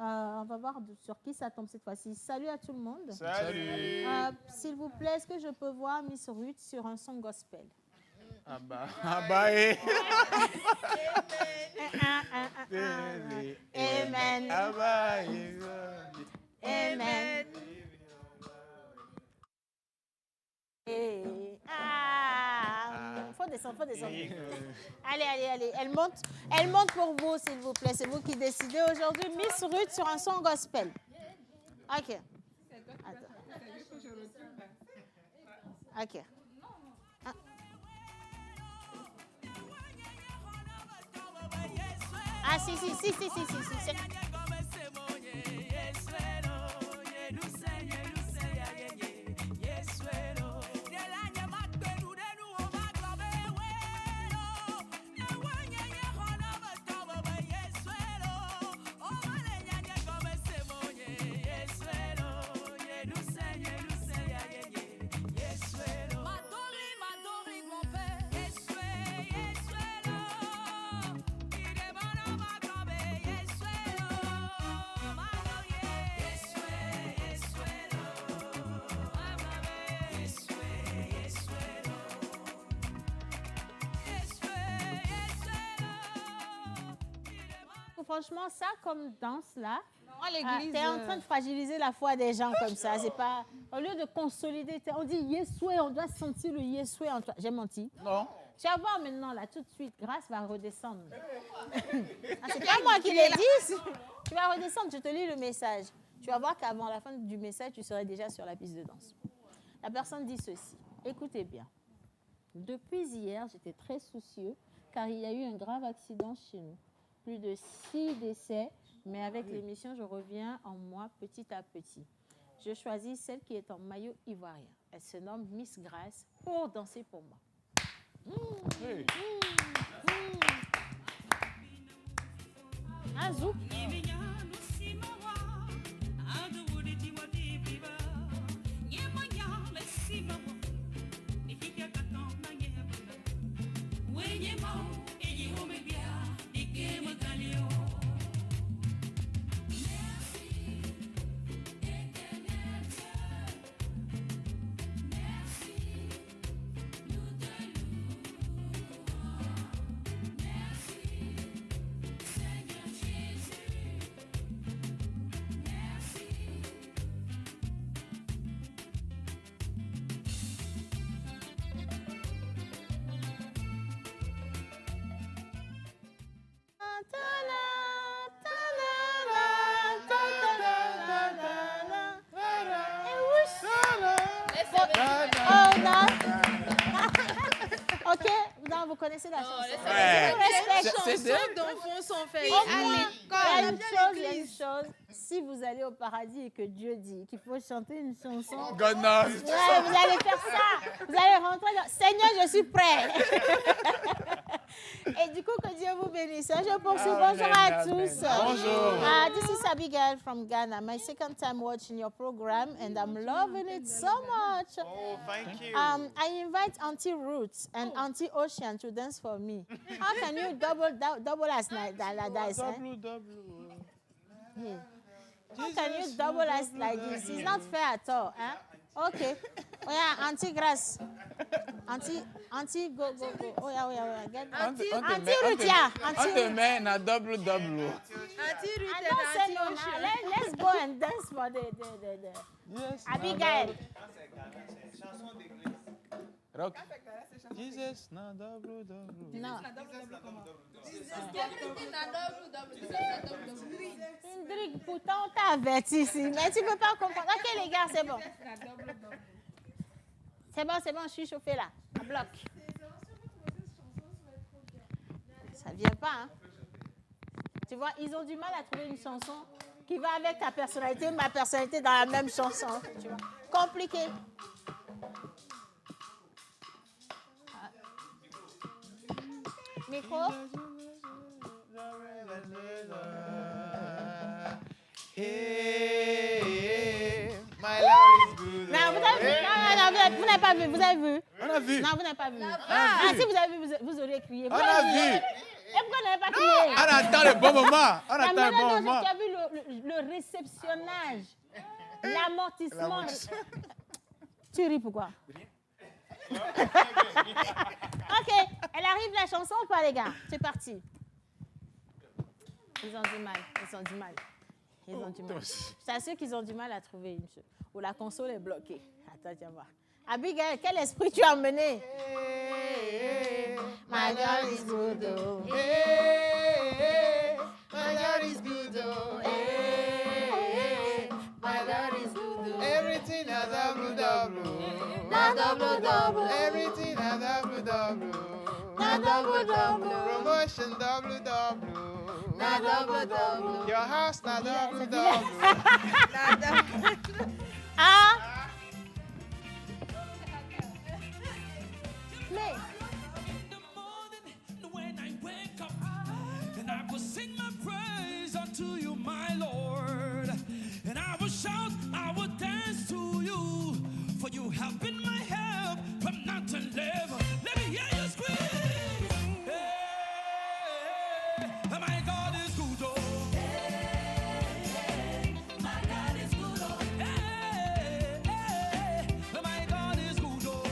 On va voir sur qui ça tombe cette fois-ci. Salut à tout le monde. Salut. S'il vous plaît, est-ce que je peux voir Miss Ruth sur un son gospel? Amen. Amen. Amen. Faut descendre. Allez. Elle monte pour vous, s'il vous plaît. C'est vous qui décidez aujourd'hui. Miss Ruth sur un son gospel. Ok. Ok. Ah, si. Franchement, ça comme danse là, t'es en train de fragiliser la foi des gens comme ça. C'est pas au lieu de consolider. On dit Yesoué, on doit sentir le Yesoué en toi. J'ai menti. Non. Tu vas voir maintenant là tout de suite, Grâce va redescendre. C'est pas moi qui l'ai dit. Tu vas redescendre. Je te lis le message. Tu vas voir qu'avant la fin du message, tu serais déjà sur la piste de danse. La personne dit ceci. Écoutez bien. Depuis hier, j'étais très soucieux car il y a eu un grave accident chez nous. Plus de 6 décès, mais avec l'émission, je reviens en moi petit à petit. Je choisis celle qui est en maillot ivoirien. Elle se nomme Miss Grâce pour danser pour moi. Un zouk. connaissez la chanson. Ouais. Respect. Les chansons d'enfants sont faites Au à moins, l'école. il y a une chose. Si vous allez au paradis et que Dieu dit qu'il faut chanter une chanson, God knows. ouais, vous allez faire ça. Vous allez rentrer dans... Seigneur, je suis prêt. Et du coup, que Dieu vous bénisse. Je poursuis. Bonjour à tous. Bonjour. This is Abigail from Ghana. My second time watching your program, and I'm loving it so much. Oh, thank you. I invite Auntie Roots and Auntie Ocean to dance for me. How can you double as like this? How can you double as like this? It's not fair at all. Okay. Oh yeah, Auntie Grace. Auntie, go. Oh yeah. Get Auntie Ruth, yeah. Auntie man, a double. Auntie Ruth and Auntie Ocean. Let's go and dance for the Yes. Abigail. Rock. Jesus, na double. Non. Indrick, pourtant on t'a averti ici, mais tu ne peux pas comprendre. Ok les gars, c'est bon. C'est bon, je suis chauffée là, à bloc. Ça vient pas, hein. Tu vois, ils ont du mal à trouver une chanson qui va avec ta personnalité, ma personnalité dans la même chanson. Tu vois, compliqué. Micro. Hey, my love is good. Non, vous n'avez pas vu. Vous avez vu? On a vu. Non, vous n'avez pas vu. Ah, si vous avez vu, vous auriez crié. On a vu. Et pourquoi vous n'avez pas crié? On attend le bon moment. Tu as vu le réceptionnage, l'amortissement. Tu ris pourquoi? Ok, elle arrive la chanson ou pas les gars? C'est parti. Ils ont du mal. Je t'assure qu'ils ont du mal à trouver une chose. Ou la console est bloquée. Attends, tiens voir. Abigail, quel esprit tu as emmené? My God is good, oh. My God is good, oh. My God is good, oh. Everything a double. Everything a double. Promotion double. Your house na double. Mais When I wake up, and I will sing my praise unto you, my Lord. And I will shout, I will dance to you, for you have been my help from now to live. Let me hear you scream. Hey, my God is good, oh. My God is good, oh. Hey, my God is good, oh.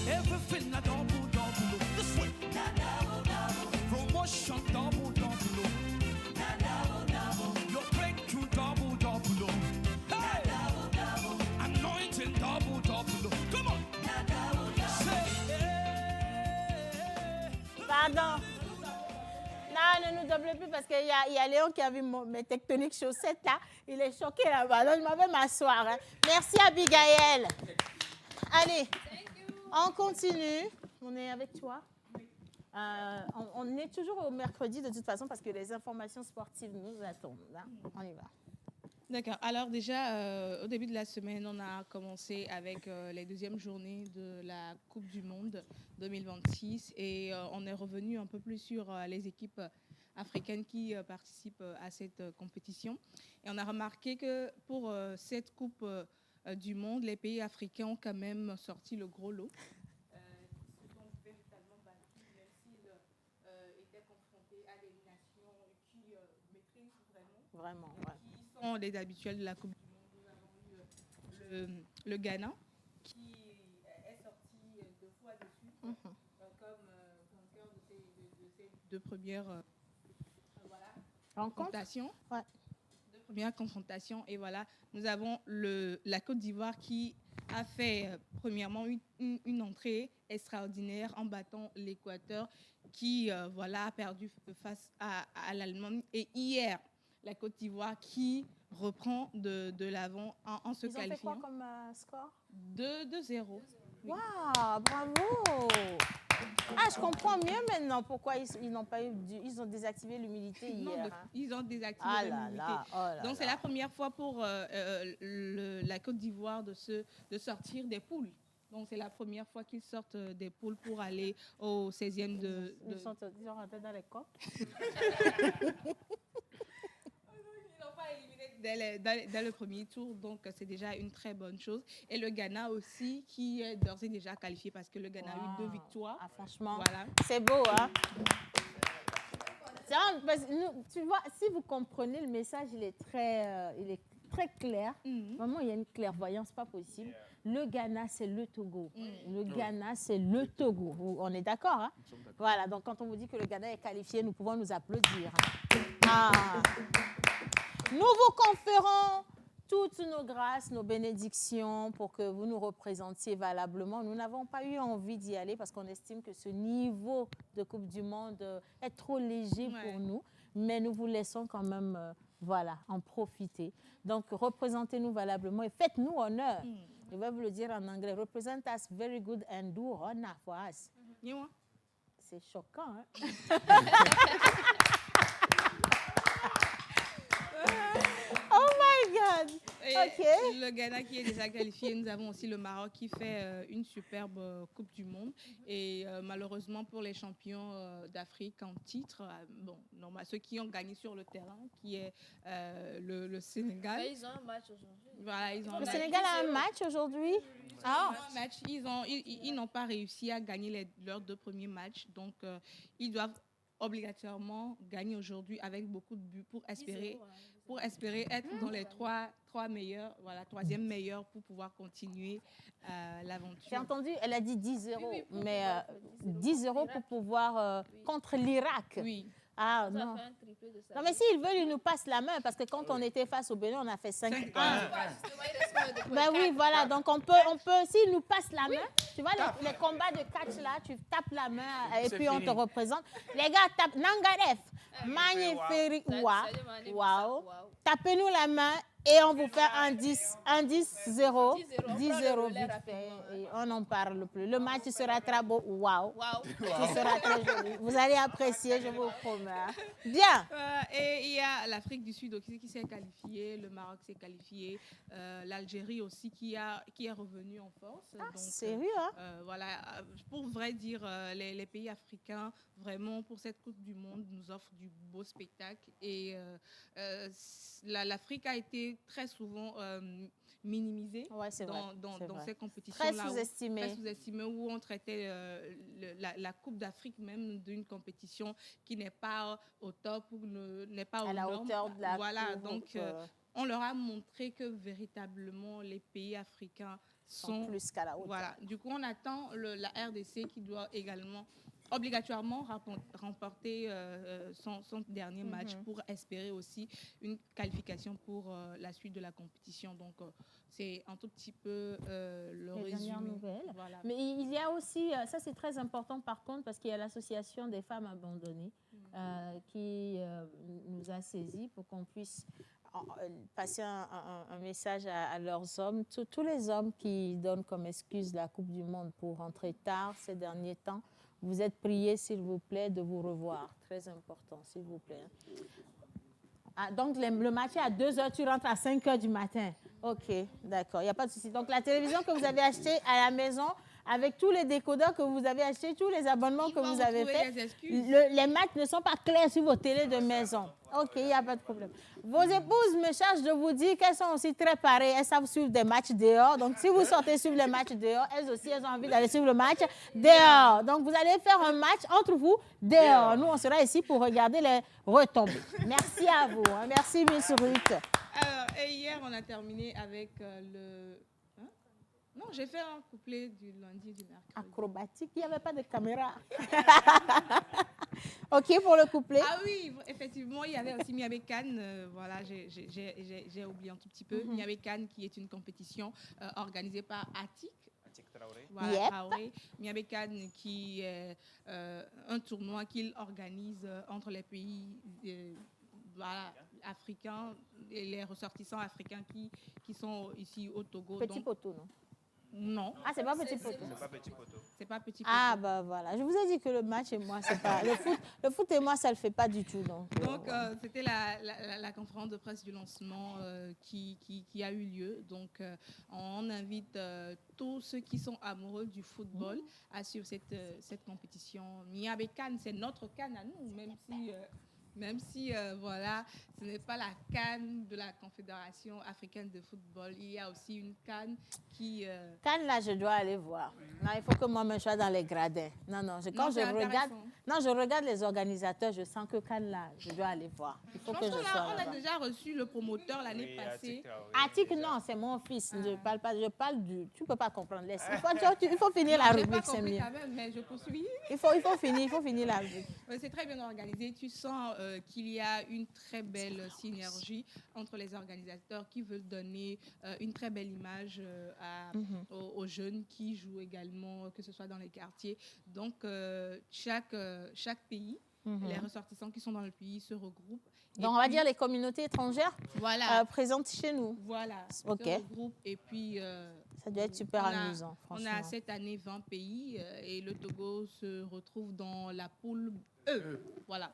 Everything a double. This way. Promotion double. Your breakthrough double. Hey. Anointing double. Come on. Say, pardon. Non, ne nous doublez plus parce qu'il y a Léon qui a vu mes tectoniques chaussettes là. Il est choqué là-bas. Donc, je m'en vais m'asseoir. Hein. Merci Abigail. Allez, on continue. On est avec toi. On est toujours au mercredi de toute façon parce que les informations sportives nous attendent. Là. On y va. D'accord. Alors déjà, au début de la semaine, on a commencé avec les deuxièmes journées de la Coupe du Monde 2026 et on est revenu un peu plus sur les équipes africaines qui participent à cette compétition. Et on a remarqué que pour cette Coupe du Monde, les pays africains ont quand même sorti le gros lot. Ils se sont véritablement battus, même s'ils étaient confrontés à des nations qui maîtrisent vraiment. Qui sont les habituels de la Coupe du Monde. Nous avons eu le Ghana, qui est sorti 2 fois dessus, comme vainqueur de ces 2 premières confrontations. Ouais. Première confrontation et voilà, nous avons la Côte d'Ivoire qui a fait premièrement une entrée extraordinaire en battant l'Équateur qui a perdu face à l'Allemagne et hier la Côte d'Ivoire qui reprend de l'avant en se qualifiant. Ils ont fait quoi comme score? 2-0. Waouh, bravo. Ah, je comprends mieux maintenant pourquoi ils n'ont pas eu ils ont désactivé l'humidité hier. Hein. Ils ont désactivé Ah l'humidité. là, oh là Donc c'est là. la première fois pour la Côte d'Ivoire de sortir des poules. Donc c'est la première fois qu'ils sortent des poules pour aller au 16e de... Ils sont rentrés dans les coques. Dès le premier tour, donc c'est déjà une très bonne chose. Et le Ghana aussi, qui est d'ores et déjà qualifié parce que le Ghana a eu 2 victoires. Ah, franchement, voilà. C'est beau, hein? Tu vois, si vous comprenez le message, il est très clair. Vraiment, il y a une clairvoyance pas possible. Le Ghana, c'est le Togo. Le Ghana, c'est le Togo. On est d'accord, hein? Voilà, donc quand on vous dit que le Ghana est qualifié, nous pouvons nous applaudir. Hein? Ah. Nous vous conférons toutes nos grâces, nos bénédictions pour que vous nous représentiez valablement. Nous n'avons pas eu envie d'y aller parce qu'on estime que ce niveau de Coupe du Monde est trop léger pour nous. Mais nous vous laissons quand même en profiter. Donc, représentez-nous valablement et faites-nous honneur. Je vais vous le dire en anglais. Represent us very good and do honor for us. C'est choquant, hein? Oh my God! Et OK. le Ghana qui est déjà qualifié, nous avons aussi le Maroc qui fait une superbe Coupe du Monde. Et malheureusement pour les champions d'Afrique en titre, ceux qui ont gagné sur le terrain, qui est le Sénégal. Mais ils ont un match aujourd'hui. Voilà, Le Sénégal a un match aujourd'hui? Ils n'ont pas réussi à gagner leurs 2 premiers matchs. Donc, ils doivent obligatoirement gagner aujourd'hui avec beaucoup de buts pour espérer être dans les 3 meilleurs, 3e meilleur pour pouvoir continuer l'aventure. J'ai entendu, elle a dit 10-0, mais 10-0 pour pouvoir contre l'Irak. Oui. Ah non. Non, mais s'ils veulent, ils nous passent la main parce que quand on était face au Bénin, on a fait 5-1. Ben oui, voilà. Donc on peut s'ils nous passent la main, tu vois, les combats de catch là, tu tapes la main et puis on te représente. Les gars, tapent Nangaref, magnifique, waouh. Tapez-nous la main et on vous fait un 10-0 vite fait et on n'en parle plus. Le match sera très beau, waouh. Ce sera très joli. Vous allez apprécier, je vous promets. Bien. Et il y a l'Afrique du Sud aussi qui s'est qualifiée, le Maroc s'est qualifié, l'Algérie aussi qui est revenue en force. Ah, donc, sérieux, hein? Voilà, pour vrai dire, les pays africains, vraiment, pour cette Coupe du Monde, nous offrent du beau spectacle. Et l'Afrique a été très souvent minimisée dans ces compétitions-là. Très sous-estimée. Où on traitait la Coupe d'Afrique même d'une compétition qui n'est pas au top ou n'est pas à la hauteur de la Coupe. Donc, on leur a montré que véritablement les pays africains sont plus qu'à la hauteur. Voilà. Du coup, on attend la RDC qui doit également obligatoirement remporter son dernier match pour espérer aussi une qualification pour la suite de la compétition. Donc, c'est un tout petit peu le résumé. Voilà. Mais il y a aussi, ça c'est très important par contre, parce qu'il y a l'association des femmes abandonnées qui nous a saisis pour qu'on puisse passer un message à leurs hommes, tous les hommes qui donnent comme excuse la Coupe du Monde pour rentrer tard ces derniers temps. Vous êtes priés, s'il vous plaît, de vous revoir. Très important, s'il vous plaît. Ah, donc, le match est à 2h, tu rentres à 5h du matin. OK, d'accord, il n'y a pas de souci. Donc, la télévision que vous avez achetée à la maison, avec tous les décodeurs que vous avez achetés, tous les abonnements que vous avez faits, les matchs ne sont pas clairs sur vos télés de maison. OK, il n'y a pas de problème. Vos épouses me chargent de vous dire qu'elles sont aussi très parées. Elles savent suivre des matchs dehors. Donc, si vous sortez suivre les matchs dehors, elles aussi, elles ont envie d'aller suivre le match dehors. Donc, vous allez faire un match entre vous dehors. Nous, on sera ici pour regarder les retombées. Merci à vous. Hein. Merci, Miss Ruth. Alors, et hier, on a terminé avec le... Non, j'ai fait un couplet du lundi et du mercredi. Acrobatique, il n'y avait pas de caméra. OK, pour le couplet. Ah oui, effectivement, il y avait aussi Miami Khan. Voilà, j'ai oublié un tout petit peu. Miami Khan, qui est une compétition organisée par Atik. Traoré. Voilà, Traoré. Miami Khan, qui est un tournoi qu'il organise entre les pays africains et les ressortissants africains qui sont ici au Togo. Petit poteau, non? Non. Ah, c'est pas petit poteau. C'est pas petit poteau. C'est pas petit poteau. Ah, bah voilà. Je vous ai dit que le match et moi, c'est pas... Le foot et moi, ça le fait pas du tout. Donc, c'était la conférence de presse du lancement qui a eu lieu. Donc, on invite tous ceux qui sont amoureux du football à suivre cette compétition. Niamey CAN, c'est notre CAN à nous, même si voilà, ce n'est pas la CAN de la Confédération africaine de football. Il y a aussi une CAN qui... CAN, là, je dois aller voir. Non, il faut que moi, je sois dans les gradins. Non, quand je regarde les organisateurs, je sens que CAN, là, je dois aller voir. Il faut que je sois on a déjà reçu le promoteur l'année passée. Atik, non, c'est mon fils. Je parle pas, je parle du... Tu ne peux pas comprendre. Il faut finir la rubrique, c'est mieux. Mais je poursuis. Il faut finir la rubrique. C'est très bien organisé. Tu sens qu'il y a une très belle synergie entre les organisateurs qui veulent donner une très belle image aux jeunes qui jouent également, que ce soit dans les quartiers. Donc, chaque pays, les ressortissants qui sont dans le pays se regroupent. Donc, on va dire les communautés étrangères présentes chez nous. Voilà, se regroupent et puis... ça doit être super amusant, franchement. On a cette année 20 pays et le Togo se retrouve dans la poule E. Voilà.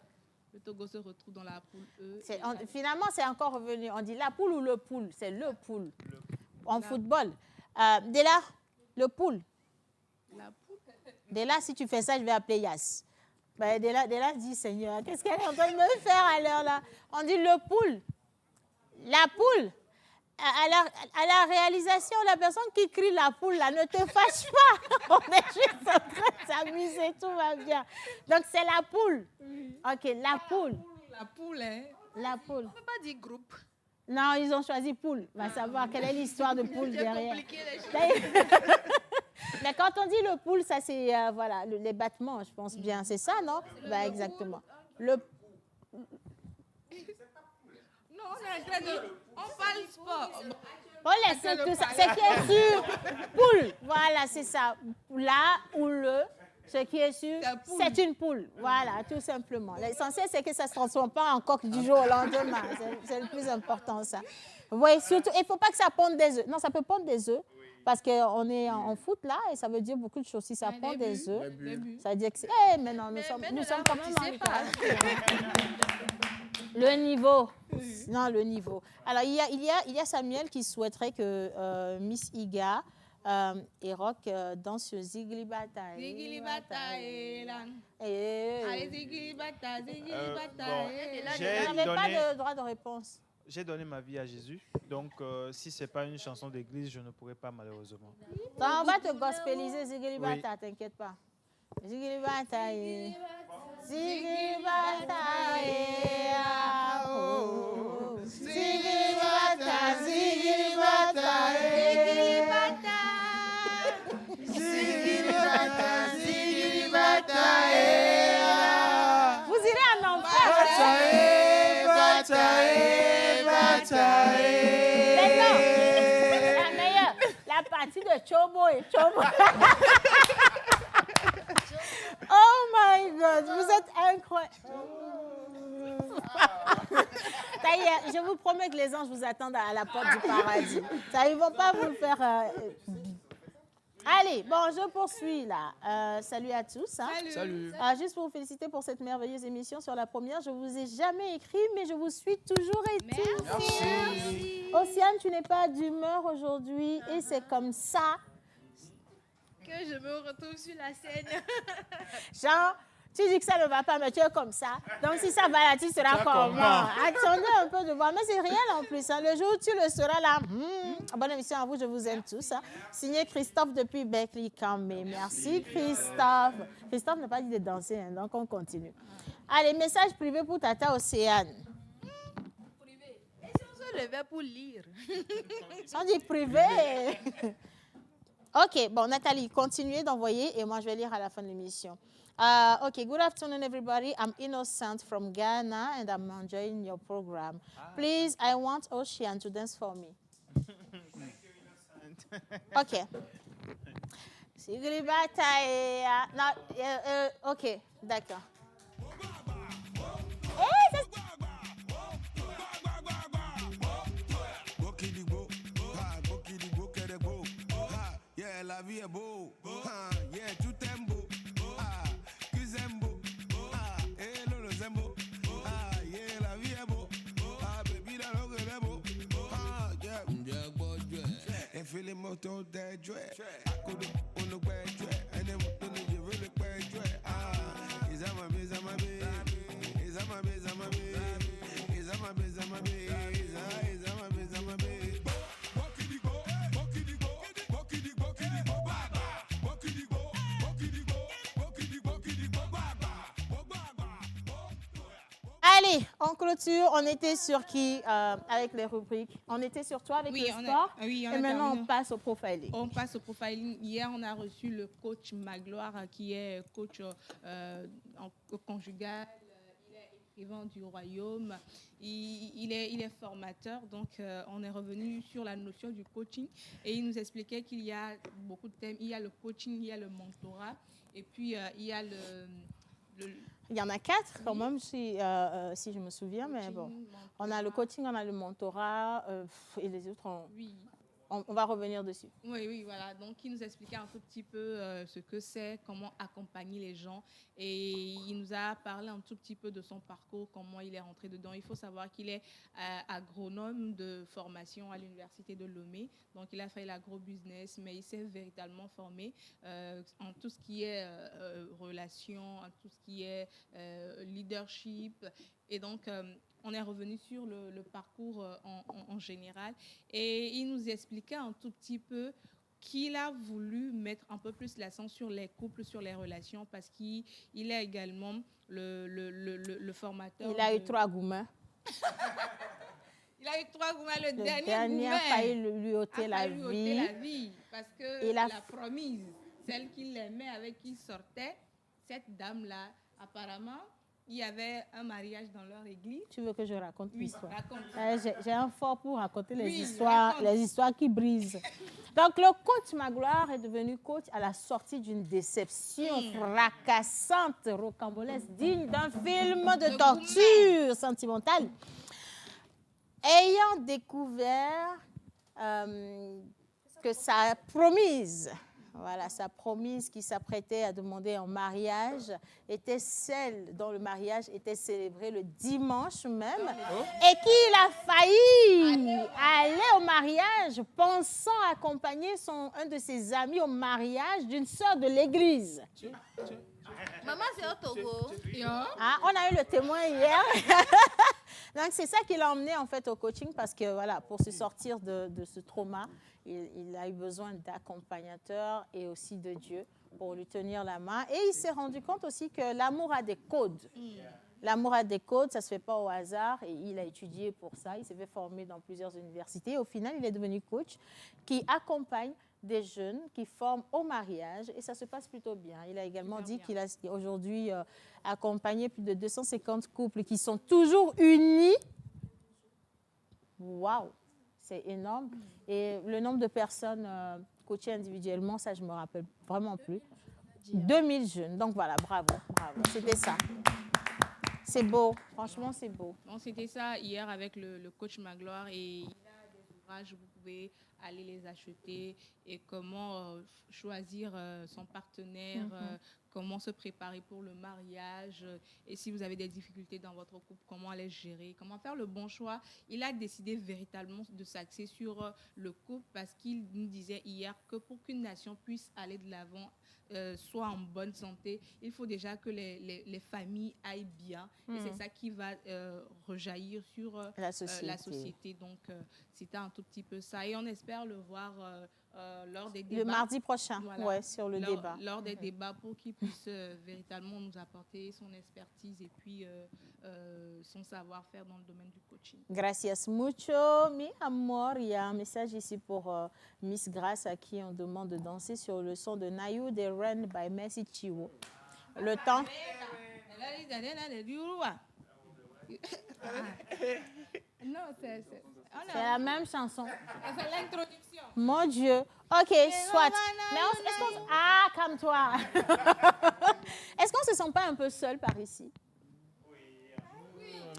Le Togo se retrouve dans la poule E. Finalement, c'est encore revenu. On dit la poule ou le poule? C'est le poule. En football. Dès là, le poule. La poule. Dès là, si tu fais ça, je vais appeler Yass. Ben, dès là, je dis, Seigneur, qu'est-ce qu'elle est en train de me faire à l'heure là? On dit le poule. La poule. À la réalisation, la personne qui crie la poule, là, ne te fâche pas. On est juste en train de s'amuser, tout va bien. Donc, c'est la poule. OK, la poule. La poule, hein? La poule. On ne peut pas dire groupe. Non, ils ont choisi poule. On va savoir quelle est l'histoire de poule derrière. Compliqué, les choses. Mais quand on dit le poule, ça, c'est voilà, les battements, je pense bien. C'est ça, non? Bah, exactement. Non, on est en train de... On parle sport. On laisse tout ça. Ce qui est sûr, poule. Voilà, c'est ça. Là ou le, ce qui est sûr, c'est une poule. Voilà, tout simplement. L'essentiel, c'est que ça ne se transforme pas en coq du jour au lendemain. C'est le plus important, ça. Oui, surtout, il ne faut pas que ça ponde des œufs. Non, ça peut pondre des œufs. Parce qu'on est en foot là et ça veut dire beaucoup de choses. Si ça pond des œufs, ça veut dire que c'est... Eh, mais non, nous sommes quand même le niveau. Non, le niveau. Alors, il y a Samuel qui souhaiterait que Miss Iga et Rock dansent sur Zigli Bata. Zigli Bata. Zigli Bata. On n'avait pas de droit de réponse. J'ai donné ma vie à Jésus, donc si ce n'est pas une chanson d'église, je ne pourrais pas malheureusement. On va te gospeliser Zigli Bata, t'inquiète pas. Zigli Bata. Zigli Bata. Zigli Bata. Zigli Bata. Zigli Bata. Zigli Bata. Vous irez en enfer. Maintenant, la meilleure, la partie de Chobo et Chobo. Oh my God, vous êtes incroyables. Je vous promets que les anges vous attendent à la porte du paradis. Ça, ils ne vont pas vous le faire. Allez, bon, je poursuis là. Salut à tous. Hein. Salut. Juste pour vous féliciter pour cette merveilleuse émission sur la première. Je ne vous ai jamais écrit, mais je vous suis toujours et tout. Merci. Océane, tu n'es pas d'humeur aujourd'hui et c'est comme ça que je me retrouve sur la scène. Genre, tu dis que ça ne va pas, mais tu es comme ça. Donc, si ça va là, tu seras comment? Attendez un peu de voir. Mais c'est réel en plus. Hein. Le jour où tu le seras là, bonne émission à vous, je vous aime tous. Hein. Signé Christophe depuis Berkeley Camé. Merci Christophe. Christophe n'a pas dit de danser, hein, donc on continue. Allez, message privé pour Tata Océane. Privé. Et si on se levait pour lire? On dit privé. OK, bon, Nathalie, continuez d'envoyer et moi, je vais lire à la fin de l'émission. OK, good afternoon, everybody. I'm Innocent from Ghana and I'm enjoying your program. Please, I want Ocean to dance for me. OK. OK, d'accord. la vie est beau. Ah, yeah, tout est beau. Ah, que j'aime beau. Ah, et Lolo j'aime beau. Ah, yeah, la vie est beau. Ah, baby, la langue est beau. Ah, yeah, yeah, boy, yeah. Et fais les motos des jouets. À côté, on le fait jouer. Et les motos, je veux le faire jouer. Ah, ils aiment ma bise, ma bise. Ils aiment ma bise, ma bise. Ils aiment ma bise, ma bise. Ils aiment ma bise, ma bise. Allez, en clôture, on était sur qui avec les rubriques? On était sur toi avec le sport. Et maintenant, on passe au profiling. On passe au profiling. Hier, on a reçu le coach Magloire, qui est coach en conjugal. Il est écrivain du royaume. Il est formateur. Donc, on est revenu sur la notion du coaching. Et il nous expliquait qu'il y a beaucoup de thèmes. Il y a le coaching, il y a le mentorat. Et puis, il y a Il y en a 4 quand même, si je me souviens, mais bon. On a le coaching, on a le mentorat et les autres, on va revenir dessus. Oui, voilà. Donc, il nous expliquait un tout petit peu ce que c'est, comment accompagner les gens. Et il nous a parlé un tout petit peu de son parcours, comment il est rentré dedans. Il faut savoir qu'il est agronome de formation à l'université de Lomé. Donc, il a fait l'agro-business, mais il s'est véritablement formé en tout ce qui est relations, en tout ce qui est leadership. Et donc, on est revenu sur le parcours en général. Et il nous expliquait un tout petit peu qu'il a voulu mettre un peu plus l'accent sur les couples, sur les relations, parce qu'il est également le formateur. Il a eu 3 gourmets. Il a eu 3 gourmets. Le dernier a failli lui ôter la vie. Parce que la promise, celle qu'il aimait, avec qui il sortait, cette dame-là, apparemment, il y avait un mariage dans leur église. Tu veux que je raconte l'histoire? Raconte. J'ai un fort pour raconter les histoires qui brisent. Donc, le coach Magloire est devenu coach à la sortie d'une déception fracassante, rocambolesque, digne d'un film de torture sentimentale. Ayant découvert que sa promise qui s'apprêtait à demander en mariage était celle dont le mariage était célébré le dimanche même et qu'il a failli aller au mariage pensant accompagner un de ses amis au mariage d'une sœur de l'église. Maman, c'est au Togo. On a eu le témoin hier. Donc, c'est ça qui l'a emmené en fait au coaching parce que voilà, pour se sortir de ce trauma, il a eu besoin d'accompagnateurs et aussi de Dieu pour lui tenir la main. Et il s'est rendu compte aussi que l'amour a des codes. L'amour a des codes, ça ne se fait pas au hasard. Et il a étudié pour ça. Il s'est fait former dans plusieurs universités. Au final, il est devenu coach qui accompagne des jeunes qui forment au mariage et ça se passe plutôt bien. Il a également dit qu'il a aujourd'hui accompagné plus de 250 couples qui sont toujours unis. Waouh, c'est énorme. Et le nombre de personnes coachées individuellement, ça je me rappelle vraiment plus. 2000 jeunes. Donc voilà, bravo. C'était ça. C'est beau, franchement c'est beau. Donc c'était ça hier avec le coach Magloire et il a des ouvrages, vous pouvez aller les acheter et comment choisir son partenaire, comment se préparer pour le mariage et si vous avez des difficultés dans votre couple, comment les gérer, comment faire le bon choix. Il a décidé véritablement de s'axer sur le couple parce qu'il nous disait hier que pour qu'une nation puisse aller de l'avant, soit en bonne santé, il faut déjà que les familles aillent bien et c'est ça qui va rejaillir sur la société. Donc, c'était un tout petit peu ça et on espère le voir lors des débats. Le mardi prochain, sur le débat. Lors des débats pour qu'il puisse véritablement nous apporter son expertise et puis son savoir-faire dans le domaine du coaching. Gracias mucho, mi amor. Il y a un message ici pour Miss Grace à qui on demande de danser sur le son de Nayu de Ren by Messi Chiwo. Le temps. Non, c'est la même chanson. C'est l'introduction. Mon Dieu. OK, soit. Mais est-ce qu'on... Ah, calme-toi. Est-ce qu'on ne se sent pas un peu seul par ici?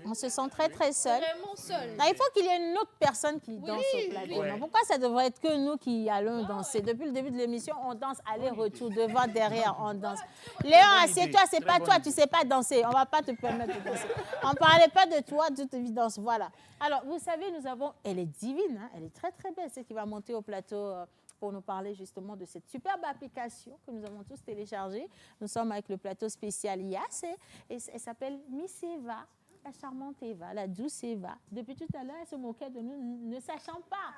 On se sent très, très seul. Vraiment seul. Non, il faut qu'il y ait une autre personne qui danse au plateau. oui. Non, pourquoi ça devrait être que nous qui allons danser? Depuis le début de l'émission, on danse aller-retour, devant, derrière, on danse. Léon, assieds-toi, c'est pas toi, tu sais pas danser. On va pas te permettre de danser. On parlait pas de toi, de toute évidence. Voilà. Alors, vous savez, nous avons... Elle est divine, hein? Elle est très, très belle, celle qui va monter au plateau pour nous parler justement de cette superbe application que nous avons tous téléchargée. Nous sommes avec le plateau spécial IAS et elle s'appelle Miss Eva, la charmante Eva, la douce Eva. Depuis tout à l'heure, elle se moquait de nous, ne sachant pas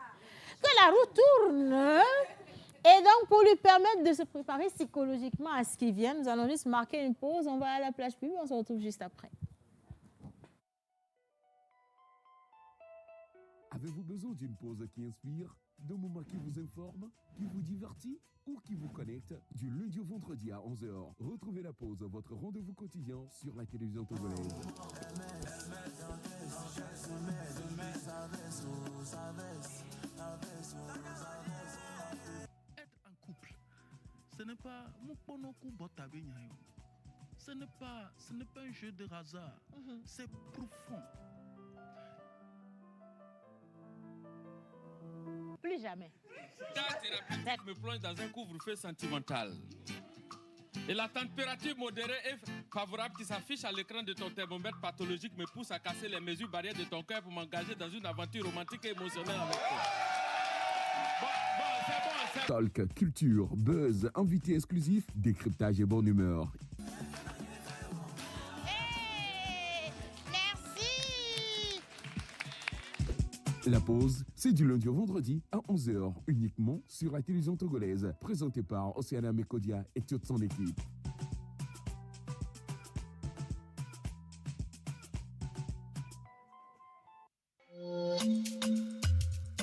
que la roue tourne. Et donc, pour lui permettre de se préparer psychologiquement à ce qui vient, nous allons juste marquer une pause. On va à la plage pub, on se retrouve juste après. Avez-vous besoin d'une pause qui inspire, d'un moment qui vous informe, qui vous divertit ou qui vous connecte? Du lundi au vendredi à 11h, retrouvez la pause, votre rendez-vous quotidien sur la télévision togolaise. Être en couple, ce n'est pas mon ponoku botabe nyayo. Ce n'est pas un jeu de hasard. C'est profond. Plus jamais. Ta thérapeutique me plonge dans un couvre-feu sentimental. Et la température modérée et favorable qui s'affiche à l'écran de ton thermomètre pathologique me pousse à casser les mesures barrières de ton cœur pour m'engager dans une aventure romantique et émotionnelle avec toi. C'est bon. Talk, culture, buzz, invité exclusif, décryptage et bonne humeur. La pause, c'est du lundi au vendredi à 11h, uniquement sur la télévision togolaise, présentée par Océana Mekodia et toute son équipe.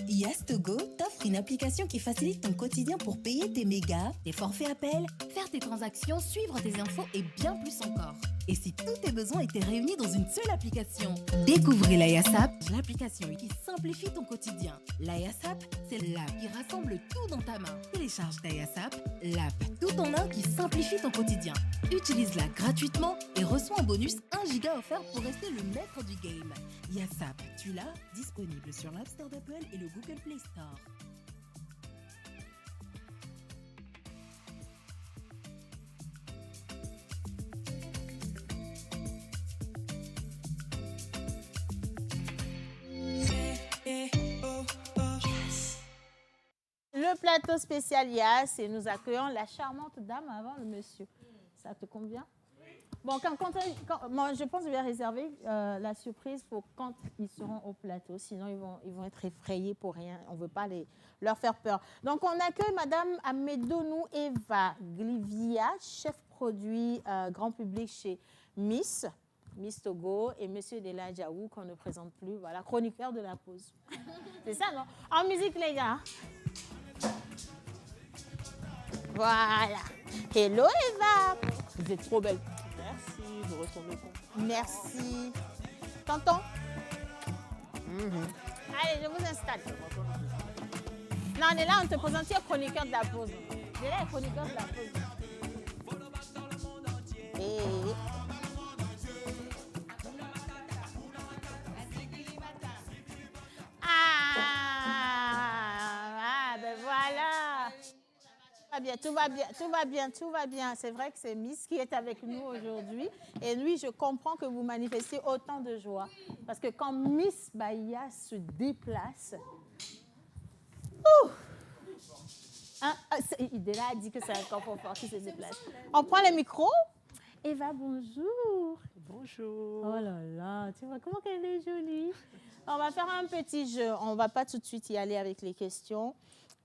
Yas Togo t'offre une application qui facilite ton quotidien pour payer tes mégas, tes forfaits appels, faire tes transactions, suivre tes infos et bien plus encore. Et si tous tes besoins étaient réunis dans une seule application? Découvrez la YasApp, l'application qui simplifie ton quotidien. La YasApp, c'est l'app qui rassemble tout dans ta main. Télécharge ta YasApp, l'app tout en un qui simplifie ton quotidien. Utilise-la gratuitement et reçois en bonus 1 giga offert pour rester le maître du game. YasApp, tu l'as? Disponible sur l'App Store d'Apple et le Google Play Store. Le plateau spécial IAS et nous accueillons la charmante dame avant le monsieur. Ça te convient? Bon, moi, je pense que je vais réserver la surprise pour quand ils seront au plateau. Sinon, ils vont être effrayés pour rien. On ne veut pas leur faire peur. Donc, on accueille Madame Amedonou Eva Glivia, chef produit grand public chez Miss Togo, et Monsieur Dela Djaou, qu'on ne présente plus. Voilà, chroniqueur de la pause. C'est ça, non? En musique, les gars. Voilà. Hello, Eva. Vous êtes trop belle. Merci, vous ressemblez pas. Merci. Tonton. Allez, je vous installe. Non, on est là, on te présente, tu es chroniqueur de la pause. Déjà, est chroniqueur de la pause. Ben voilà. Tout va bien. C'est vrai que c'est Miss qui est avec nous aujourd'hui. Et lui, je comprends que vous manifestez autant de joie. Parce que quand Miss Bahia se déplace... Idéla a dit que c'est un corps fort qui se déplace. On prend le micro. Eva, bonjour. Bonjour. Oh là là, tu vois comment elle est jolie. On va faire un petit jeu. On ne va pas tout de suite y aller avec les questions,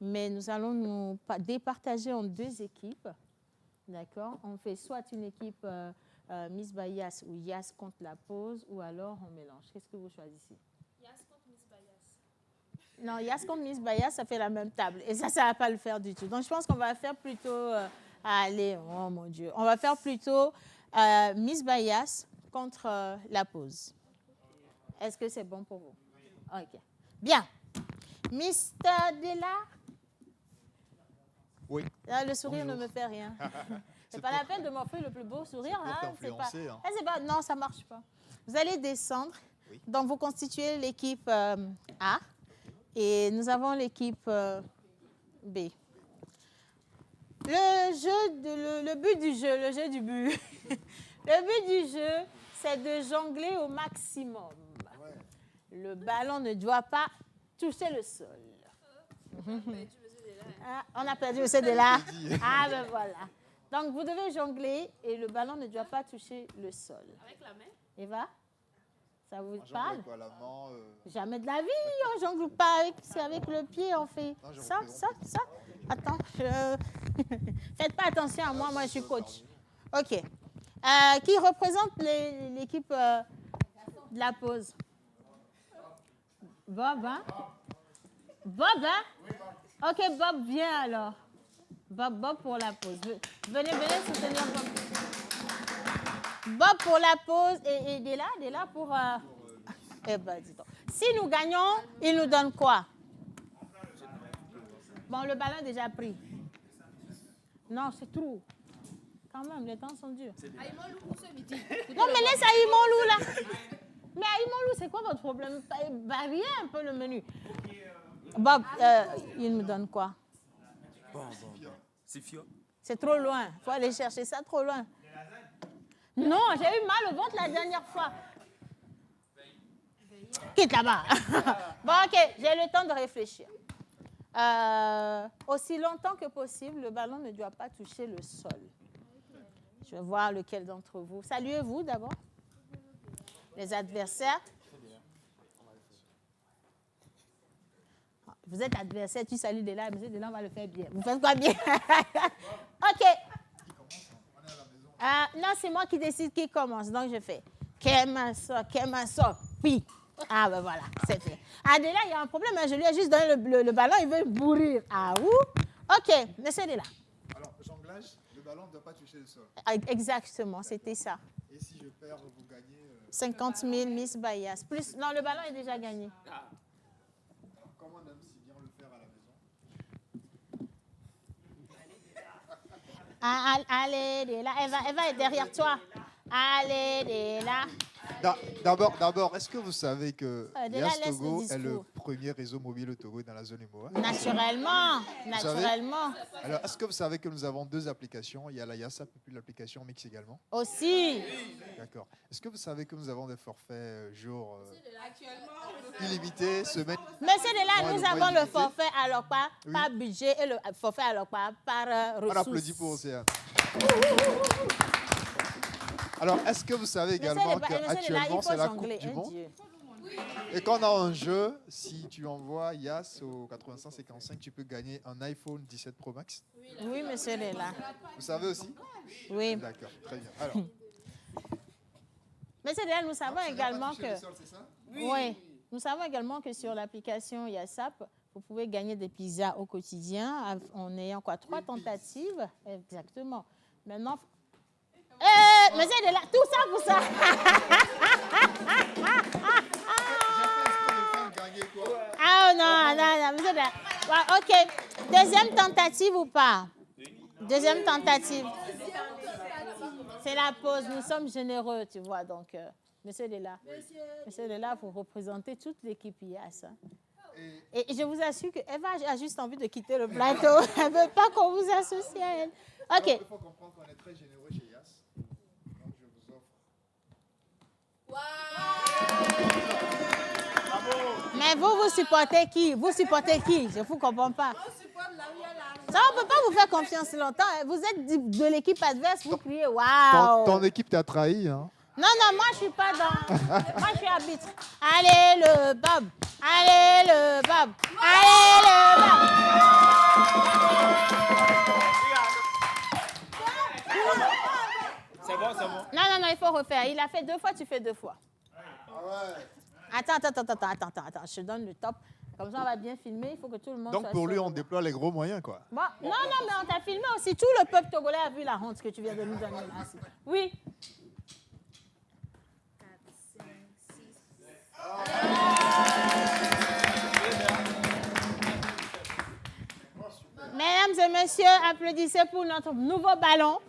mais nous allons nous départager en 2 équipes. D'accord? On fait soit une équipe Miss Bayas ou Yas contre la pause, ou alors on mélange. Qu'est-ce que vous choisissez? Yas contre Miss Bayas. Non, Yas contre Miss Bayas, ça fait la même table. Et ça ne va pas le faire du tout. Donc, je pense qu'on va faire plutôt... allez, oh mon Dieu. On va faire plutôt Miss Bayas contre la pause. Est-ce que c'est bon pour vous? OK. Bien. Mr. Dela? Oui. Le sourire Bonjour. ne me fait rien. C'est pas la peine de m'offrir le plus beau sourire. pour Hein, t'influencer, hein. c'est pas, non, ça marche pas. Vous allez descendre. Donc, vous constituez l'équipe A et nous avons l'équipe B. Le but du jeu, le jeu du but. Le but du jeu, c'est de jongler au maximum. Le ballon ne doit pas toucher le sol. Ah, on a perdu le CD-là. Ah, ben voilà. Donc, vous devez jongler et le ballon ne doit pas toucher le sol. Avec la main? Eva, ça vous On jongle parle? avec quoi, la main, Jamais de la vie, on jongle pas avec, c'est avec le pied, on fait Non, je ça. représente. Attends, faites pas attention à moi, moi je suis coach. OK. Qui représente l'équipe de la pause? Bob, hein? Bob, hein? OK, Bob, viens alors. Bob pour la pause. Venez soutenir Bob. Bob pour la pause et Della pour... Eh ben, dis donc. Si nous gagnons, il nous donne quoi? Bon, le ballon est déjà pris. Non, c'est trop. Quand même, les temps sont durs. Non, mais laisse Aïmolou là. Mais Aïmolou, c'est quoi votre problème? Variez un peu le menu. Bob, il me donne quoi? Bon. C'est fio. C'est trop loin. Il faut aller chercher ça trop loin. Non, j'ai eu mal au ventre la dernière fois. Quitte là-bas. Bon, OK, j'ai le temps de réfléchir. Aussi longtemps que possible, le ballon ne doit pas toucher le sol. Je vais voir lequel d'entre vous. Saluez-vous d'abord. Les adversaires. Vous êtes adversaire, tu salues Della, mais Della, on va le faire bien. Vous faites quoi bien? OK. Non, c'est moi qui décide qui commence. Donc, je fais Kemaso, puis. Ah, ben voilà, c'est fait. Ah, Della, il y a un problème. Hein. Je lui ai juste donné le ballon, il veut bourrir. Ah, où? OK, monsieur Della. Alors, jonglage, le ballon ne doit pas toucher le sol. Exactement, c'était ça. Et si je perds, vous gagnez 50 000 Miss Bayas. Plus, non, le ballon est déjà gagné. Comment on aime si bien le faire à la maison? Allez, Della, elle va être derrière toi. Allez, Della. D'abord, est-ce que vous savez que Della, Yas laisse Togo le est le discours. premier réseau mobile au Togo dans la zone UMOA? Naturellement, Vous savez? naturellement. Alors, est-ce que vous savez que nous avons deux applications? Il y a la YASAP et puis l'application Mix également. Aussi. D'accord. Est-ce que vous savez que nous avons des forfaits jour illimité, semaine? Monsieur Della, mois nous mois avons le illimité? forfait alors pas Oui. par budget et le forfait alors pas par On ressources. applaudit pour Océane. Alors, est-ce que vous savez également qu'actuellement, c'est la Coupe du Monde? Et quand on a un jeu, si tu envoies Yas au 8555, tu peux gagner un iPhone 17 Pro Max. Oui, monsieur Della. Vous savez aussi? Oui. D'accord, très bien. Alors, Monsieur Della, nous savons également touché que... le sol, c'est ça? Oui. Nous savons également que sur l'application YASAP, vous pouvez gagner des pizzas au quotidien en ayant quoi? 3 tentatives. Exactement. Maintenant... monsieur Della, tout ça pour ça. Ah non, monsieur Della. Ouais, OK. Deuxième tentative ou pas? Deuxième tentative. C'est la pause. Nous sommes généreux, tu vois. Donc, monsieur Della. Monsieur Della, vous représentez toute l'équipe IAS. Hein. Et je vous assure qu'Eva a juste envie de quitter le plateau. Elle ne veut pas qu'on vous associe à elle. OK. Il faut comprendre qu'on est très généreux chez Yas. Donc, je vous offre. Mais vous supportez qui? Vous supportez qui? Je ne vous comprends pas. Ça, on ne peut pas vous faire confiance longtemps. Vous êtes de l'équipe adverse, vous criez waouh. Ton équipe t'a trahi, hein? Non, moi, je ne suis pas dans... Moi, je suis arbitre. Allez, le Bob. Allez, le Bob. Allez, le Bob. C'est bon. Non, il faut refaire. Il a fait 2 fois, tu fais 2 fois. Attends. Je te donne le top. Comme ça, on va bien filmer. Il faut que tout le monde Donc, soit pour lui, sûr. on déploie les gros moyens, quoi. Bon, non, mais on t'a filmé aussi. Tout le peuple togolais a vu la honte que tu viens de nous donner là. Oui. Mesdames et messieurs, applaudissez pour notre nouveau ballon.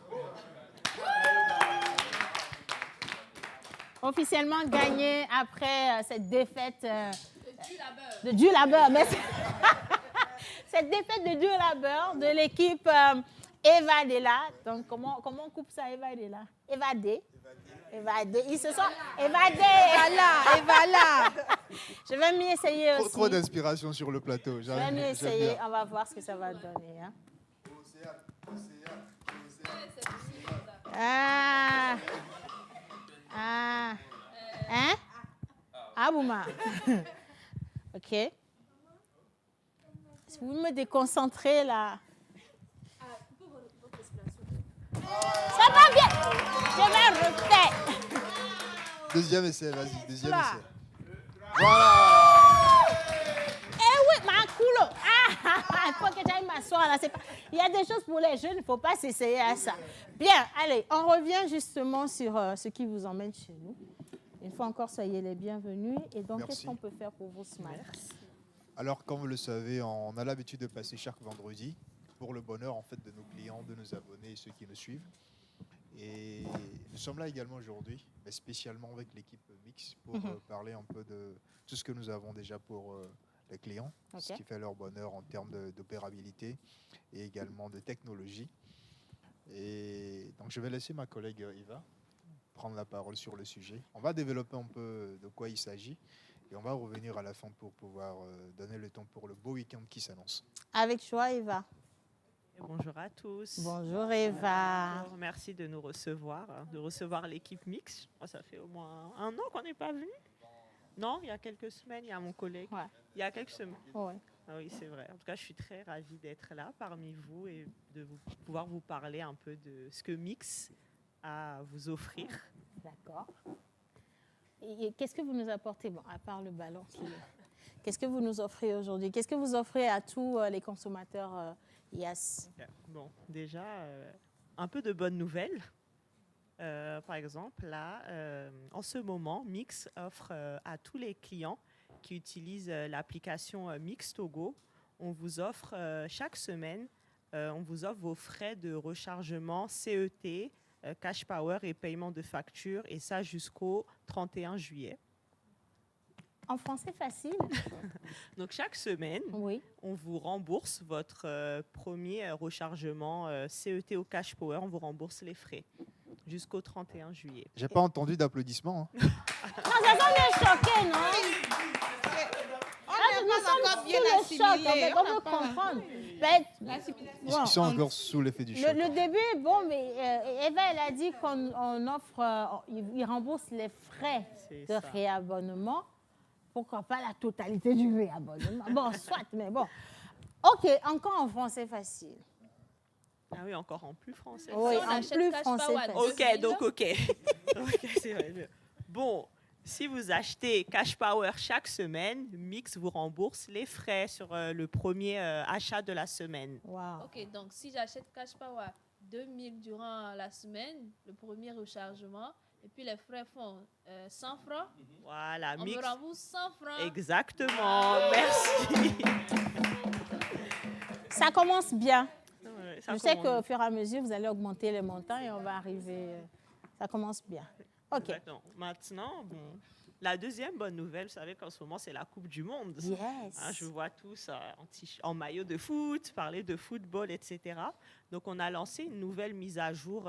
officiellement gagné après cette défaite de Dieu labeur. Mais cette défaite de Dieu labeur de l'équipe Evadela. Donc, comment on coupe ça, Evadela? Évadé. Ils se sont évadés. Voilà. Je vais m'y essayer aussi. Trop d'inspiration sur le plateau. Je vais m'y essayer. On va voir ce que ça va donner. Hein. Hein? Ah, Bouma. OK. Si vous me déconcentrez là. Ça va bien. Je vais refaire. Deuxième essai, vas-y. Deuxième Là. essai. Voilà. Eh oui, ma couleur. Il faut que j'aille m'asseoir là. Il y a des choses pour les jeunes, il ne faut pas s'essayer à ça. Bien, allez, on revient justement sur ce qui vous emmène chez nous. Une fois encore, soyez les bienvenus. Et donc, qu'est-ce qu'on peut faire pour vous ce matin? Alors, comme vous le savez, on a l'habitude de passer chaque vendredi pour le bonheur en fait de nos clients, de nos abonnés et ceux qui nous suivent. Et nous sommes là également aujourd'hui, mais spécialement avec l'équipe Mix pour parler un peu de tout ce que nous avons déjà pour les clients, ce qui fait leur bonheur en termes d'opérabilité et également de technologie. Et donc je vais laisser ma collègue Eva prendre la parole sur le sujet. On va développer un peu de quoi il s'agit et on va revenir à la fin pour pouvoir donner le temps pour le beau week-end qui s'annonce. Avec joie, Eva. Bonjour à tous. Bonjour Eva. Bonjour, merci de nous recevoir, de recevoir l'équipe Mix. Moi, ça fait au moins un an qu'on n'est pas venu. Non, il y a quelques semaines, il y a mon collègue. Ouais. Il y a quelques semaines. Ouais. Ah oui, c'est vrai. En tout cas, je suis très ravie d'être là parmi vous et de pouvoir vous parler un peu de ce que Mix a à vous offrir. D'accord. Et qu'est-ce que vous nous apportez, bon, à part le ballon qu'est-ce que vous nous offrez aujourd'hui? Qu'est-ce que vous offrez à tous les consommateurs Yes. Okay. Bon, déjà, un peu de bonnes nouvelles. Par exemple, là, en ce moment, Mix offre à tous les clients qui utilisent l'application Mix Togo, on vous offre chaque semaine, on vous offre vos frais de rechargement CET, Cash Power et paiement de facture, et ça jusqu'au 31 juillet. En français facile. Donc, chaque semaine, on vous rembourse votre premier rechargement CET au Cash Power. On vous rembourse les frais jusqu'au 31 juillet. J'ai pas entendu d'applaudissements. Non, ça semble choqué, non? On n'est pas encore bien assimilé. On veut comprendre. Ils sont encore sous l'effet du choc. Le début est bon, mais Eva, elle a dit qu'on offre, il rembourse les frais de réabonnement. Pourquoi pas la totalité du réabonnement? Bon, soit, mais bon. OK, encore en français facile. Ah oui, encore en plus français. Oui, en plus français facile. OK, donc OK. OK, c'est vrai. Bon, si vous achetez Cash Power chaque semaine, Mix vous rembourse les frais sur le premier achat de la semaine. Wow. OK, donc si j'achète Cash Power 2000 durant la semaine, le premier rechargement, et puis les frais font 100 francs. Voilà, on Mix. me rembourse 100 francs. Exactement, merci. Ça commence bien. Ouais, Je sais qu'au fur et à mesure, vous allez augmenter les montants et on va arriver. Ça commence bien. OK. Exactement. Maintenant, bon, la deuxième bonne nouvelle, vous savez qu'en ce moment, c'est la Coupe du Monde. Yes. Hein, je vois tous en maillot de foot, parler de football, etc. Donc, on a lancé une nouvelle mise à jour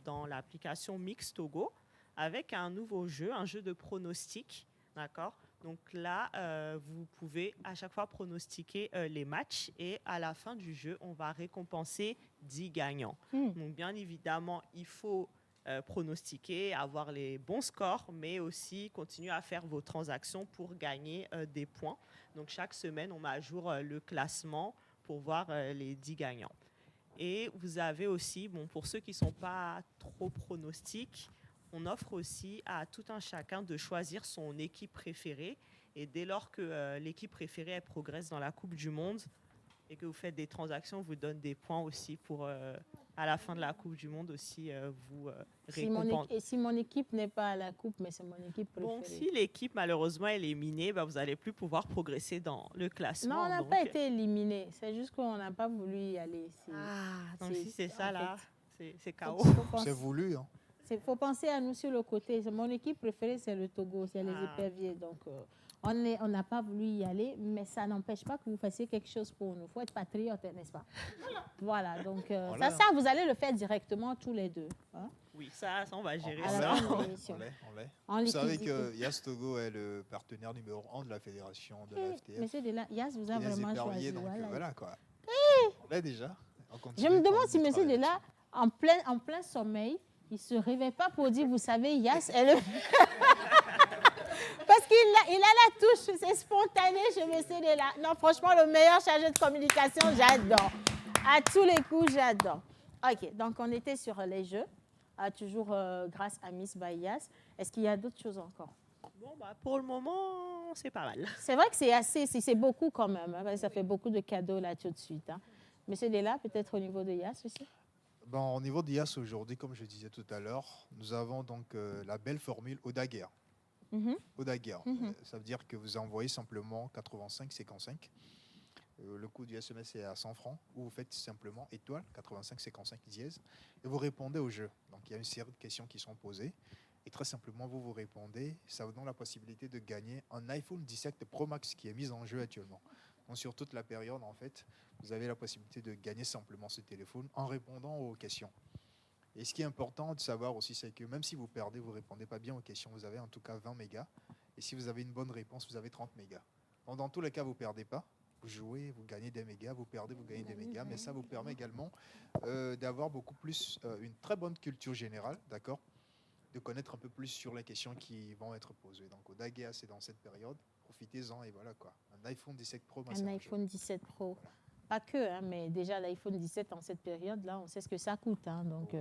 dans l'application Mix Togo avec un nouveau jeu, un jeu de pronostic. D'accord ? Donc là, vous pouvez à chaque fois pronostiquer les matchs et à la fin du jeu, on va récompenser 10 gagnants. Donc bien évidemment, il faut pronostiquer, avoir les bons scores, mais aussi continuer à faire vos transactions pour gagner des points. Donc chaque semaine, on met à jour le classement pour voir les 10 gagnants. Et vous avez aussi, bon, pour ceux qui ne sont pas trop pronostiques, on offre aussi à tout un chacun de choisir son équipe préférée. Et dès lors que l'équipe préférée elle progresse dans la Coupe du Monde et que vous faites des transactions, on vous donne des points aussi pour, à la fin de la Coupe du Monde, aussi vous récompenser. Et si mon équipe n'est pas à la Coupe, mais c'est mon équipe préférée? Bon, si l'équipe malheureusement est éliminée, vous n'allez plus pouvoir progresser dans le classement. Non, on n'a pas été éliminé. C'est juste qu'on n'a pas voulu y aller. Donc si c'est ça, là, c'est chaos. C'est voulu, hein. Il faut penser à nous sur le côté. Mon équipe préférée, c'est le Togo, c'est les éperviers. Donc, on n'a pas voulu y aller, mais ça n'empêche pas que vous fassiez quelque chose pour nous. Il faut être patriote, n'est-ce pas? Voilà, donc ça, vous allez le faire directement tous les deux. Hein? Oui, ça, on va gérer On ça. l'est. Vous savez que Yas Togo est le partenaire numéro 1 de la fédération de la FTF. Monsieur Dela, Yas vous a vraiment choisi. Donc, voilà quoi. On l'est déjà. Je me demande si monsieur Dela, en plein sommeil, il ne se réveille pas pour dire, vous savez, Yas, elle... Parce qu'il a la touche, c'est spontané chez monsieur Dela. Non, franchement, le meilleur chargé de communication, j'adore. À tous les coups, j'adore. OK, donc on était sur les jeux, toujours grâce à Miss Bayas. Est-ce qu'il y a d'autres choses encore? Bon, pour le moment, c'est pas mal. C'est vrai que c'est beaucoup quand même. Hein, ça fait beaucoup de cadeaux là tout de suite. Hein. Monsieur Dela, peut-être au niveau de Yas aussi? Bon, au niveau de Yas aujourd'hui, comme je disais tout à l'heure, nous avons donc la belle formule Odaguerre. Odaguerre, ça veut dire que vous envoyez simplement 85-55. Le coût du SMS est à 100 francs, ou vous faites simplement étoile 85-55 dièse, et vous répondez au jeu. Donc il y a une série de questions qui sont posées, et très simplement vous répondez. Ça vous donne la possibilité de gagner un iPhone 17 Pro Max qui est mis en jeu actuellement. Donc sur toute la période, en fait, vous avez la possibilité de gagner simplement ce téléphone en répondant aux questions. Et ce qui est important de savoir aussi, c'est que même si vous perdez, vous ne répondez pas bien aux questions, vous avez en tout cas 20 mégas. Et si vous avez une bonne réponse, vous avez 30 mégas. Donc dans tous les cas, vous ne perdez pas. Vous jouez, vous gagnez des mégas, vous perdez, vous gagnez des mégas. Mais ça vous permet également d'avoir beaucoup plus, une très bonne culture générale, d'accord, de connaître un peu plus sur les questions qui vont être posées. Donc au Daguerre, c'est dans cette période. Profitez-en et voilà quoi. Un iPhone 17 Pro. Un iPhone 17 Pro. Pas que, hein, mais déjà l'iPhone 17 en cette période-là, on sait ce que ça coûte. Hein, donc,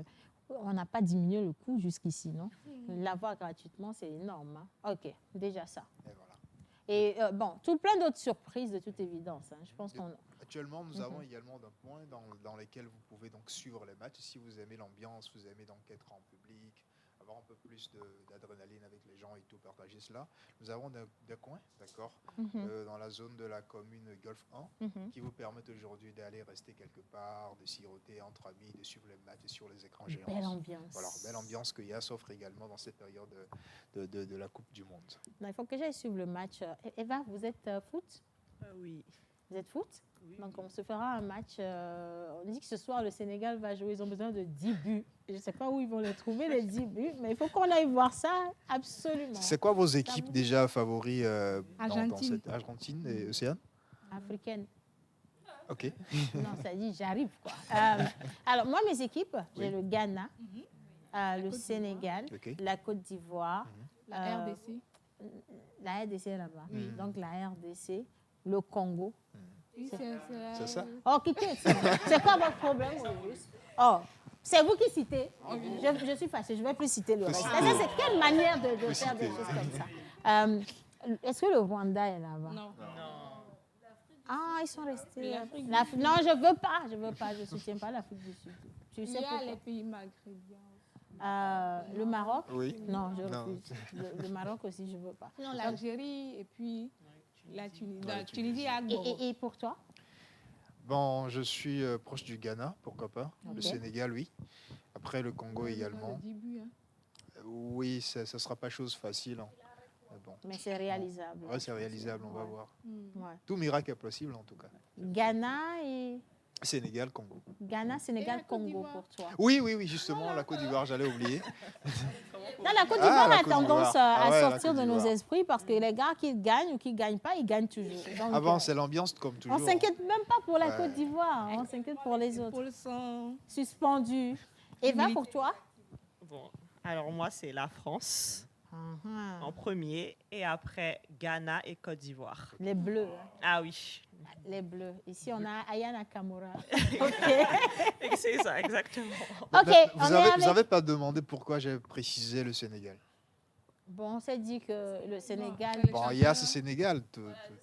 on n'a pas diminué le coût jusqu'ici, non? L'avoir gratuitement, c'est énorme. Hein. OK, déjà ça. Et bon, plein d'autres surprises de toute évidence. Hein. Je pense qu'on... Actuellement, nous avons également un point dans lequel vous pouvez donc suivre les matchs. Si vous aimez l'ambiance, vous aimez donc être en public, avoir un peu plus d'adrénaline avec les gens et tout, partager cela. Nous avons des coins, d'accord, dans la zone de la commune Golf 1, qui vous permettent aujourd'hui d'aller rester quelque part, de siroter entre amis, de suivre les matchs sur les écrans géants. Belle ambiance. Voilà, belle ambiance que YAS offre également dans cette période de la Coupe du Monde. Il faut que j'aille suivre le match. Eva, vous êtes foot? Oui. Vous êtes foot? Oui. Donc, on se fera un match. On dit que ce soir, le Sénégal va jouer. Ils ont besoin de 10 buts. Je ne sais pas où ils vont les trouver, les 10 buts, mais il faut qu'on aille voir ça absolument. C'est quoi vos équipes déjà favoris Argentine. dans cette Argentine et Océane? Africaine. OK. Non, ça dit j'arrive, quoi. Alors, moi, mes équipes, j'ai le Ghana, le Sénégal, la Côte d'Ivoire. La RDC. La RDC est là-bas. Donc, la RDC, le Congo. C'est ça? Oh, quittez. C'est quoi votre problème, Maurice? Oh, c'est vous qui citez. Je suis fâchée, je ne vais plus citer le reste. C'est quelle manière de faire des choses comme ça? Est-ce que le Rwanda est là-bas? Non. Ah, ils sont restés. Non, je ne veux pas. Je ne soutiens pas l'Afrique du Sud. Tu sais Il y a pourquoi? les pays maghrébins. Le Maroc? Oui. Non, je refuse. Le Maroc aussi, je ne veux pas. Non, l'Algérie et puis la Tunisie. La Tunisie et Agbo. Et pour toi? Bon, je suis proche du Ghana, pourquoi pas. Le Sénégal, oui. Après, le Congo également. Oui, ça ne sera pas chose facile. Hein. Mais c'est réalisable. Oui, c'est réalisable, on va voir. Ouais. Tout miracle est possible, en tout cas. Ghana et... Sénégal, Congo. Ghana, Sénégal, Congo pour toi. Oui, justement, la Côte d'Ivoire, j'allais oublier. Non, la Côte d'Ivoire a tendance à sortir de nos esprits parce que les gars qui gagnent ou qui ne gagnent pas, ils gagnent toujours. Donc, Avant, c'est l'ambiance comme toujours. On ne s'inquiète même pas pour la Côte d'Ivoire, on s'inquiète pour les autres. Suspendu. Eva, pour toi? Bon, alors moi, c'est la France. En premier, et après Ghana et Côte d'Ivoire. Les Bleus. Ah oui. Les Bleus. Ici, on a Aya Nakamura. C'est ça, exactement. Vous n'avez pas demandé pourquoi j'ai précisé le Sénégal? Bon, on s'est dit que le Sénégal... Bon, il y a ce Sénégal,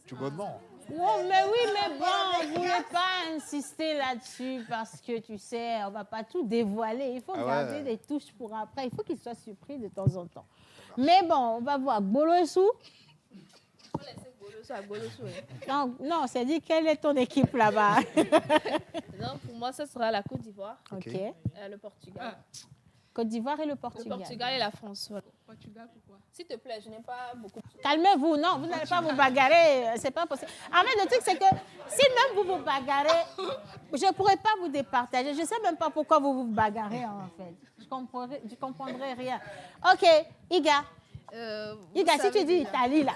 tout bonnement. Oh, mais oui, mais bon, on ne voulait pas insister là-dessus parce que, tu sais, on ne va pas tout dévoiler. Il faut garder des touches pour après. Il faut qu'ils soient surpris de temps en temps. Mais bon, on va voir. Bolossou. Non, c'est dit, quelle est ton équipe là-bas? Non, pour moi, ce sera la Côte d'Ivoire. OK. Le Portugal. Côte d'Ivoire et le Portugal. Le Portugal et la France. Voilà. Portugal, pourquoi? S'il te plaît, je n'ai pas beaucoup. Calmez-vous, non, vous n'allez pas vous bagarrer, c'est pas possible. En fait, le truc, c'est que si même vous vous bagarrez, je ne pourrais pas vous départager. Je ne sais même pas pourquoi vous vous bagarrez, en fait. Je comprendrai rien. OK, Iga. Iga, si tu dis Italie, là.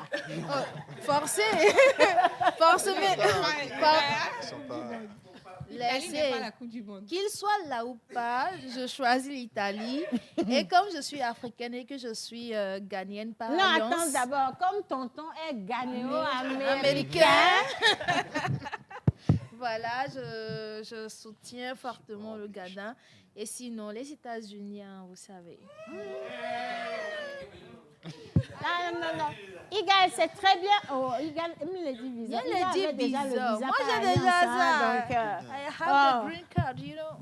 Forcé. L'Italie n'est pas la Coupe du Monde. Qu'il soit là ou pas, je choisis l'Italie. Et comme je suis africaine et que je suis ghanéenne par alliance... Non, attends d'abord. Comme tonton est ghanéo-américain... Voilà, je soutiens fortement le Ghana. Et sinon, les États-Unis, hein, vous savez. Non. Igal, c'est très bien. Oh, Igal, il me l'a dit visa. Il a dit déjà le visa. visa. Moi, par j'ai déjà alliance, ça. hein, donc, I have the green card, you know.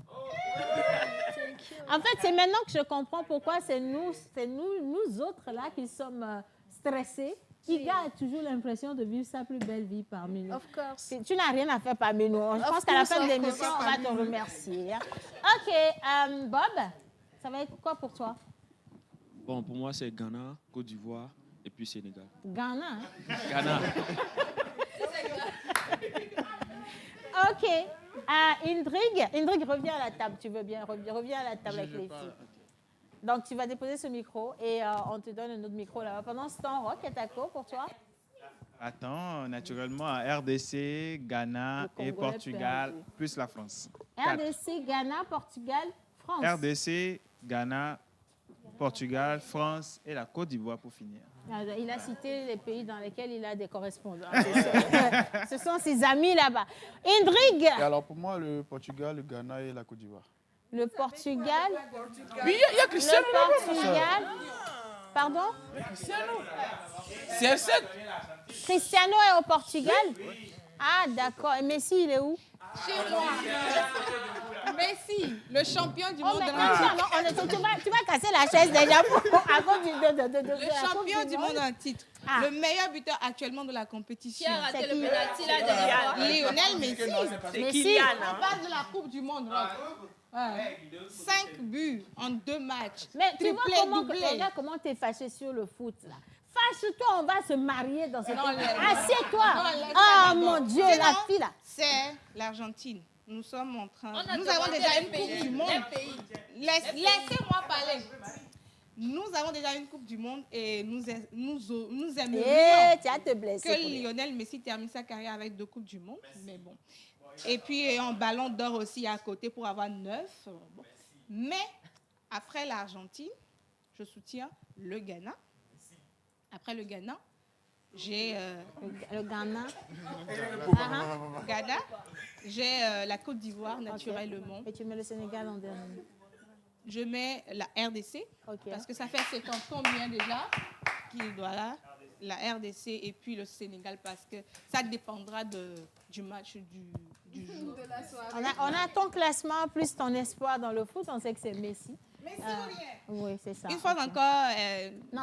En fait, c'est maintenant que je comprends pourquoi c'est nous autres là qui sommes stressés. Iga a toujours l'impression de vivre sa plus belle vie parmi nous. Of course. Tu n'as rien à faire parmi nous. Je pense qu'à la fin de l'émission, on va te remercier. Hein. OK, Bob, ça va être quoi pour toi? Bon, pour moi, c'est Ghana, Côte d'Ivoire et puis Sénégal. Ghana, hein? Ghana. OK. Indrig, reviens à la table, tu veux bien. Reviens à la table avec les filles. Donc, tu vas déposer ce micro et on te donne un autre micro là-bas. Pendant ce temps, Rock et Taco, pour toi? Attends, naturellement, RDC, Ghana et Portugal, plus la France. RDC, Ghana, Portugal, France. RDC, Ghana, Portugal, France et la Côte d'Ivoire pour finir. Il a cité les pays dans lesquels il a des correspondants. Ce sont ses amis là-bas. Indrig. Et alors pour moi, le Portugal, le Ghana et la Côte d'Ivoire. Le Portugal. Mais il y a Cristiano. Le Portugal. Pardon? C'est 7. Cristiano est au Portugal? Ah, d'accord. Et Messi, il est où? Chez moi. Messi, le champion du monde. Tu vas casser la chaise déjà à cause le champion du monde en titre. Ah. Le meilleur buteur actuellement de la compétition. Qui a raté le penalty la dernière fois? Lionel Messi. C'est Kylian. On parle de la Coupe du Monde. 5 buts en 2 matchs. Mais tu vois doublé. Regarde comment tu es fâché sur le foot là. Fâche-toi, on va se marier dans ce pays. Non, assieds-toi. Oh mon Dieu, la fille là. C'est l'Argentine. Nous sommes en train. Nous avons déjà une pays, Coupe du Monde. Laissez-moi parler. Nous avons déjà une Coupe du Monde et nous aimerions que Lionel Messi termine sa carrière avec 2 Coupes du Monde. Mais bon. Et puis un ballon d'or aussi à côté pour avoir 9. Bon. Mais après l'Argentine, je soutiens le Ghana. Après le Ghana, j'ai le Ghana. Ghana. J'ai la Côte d'Ivoire naturellement. Et tu mets le Sénégal en dernier. Je mets la RDC parce que ça fait 50 combien déjà voilà, la RDC et puis le Sénégal parce que ça dépendra du match du jour. On a ton classement plus ton espoir dans le foot, on sait que c'est Messi. Oui, c'est ça. Une fois encore,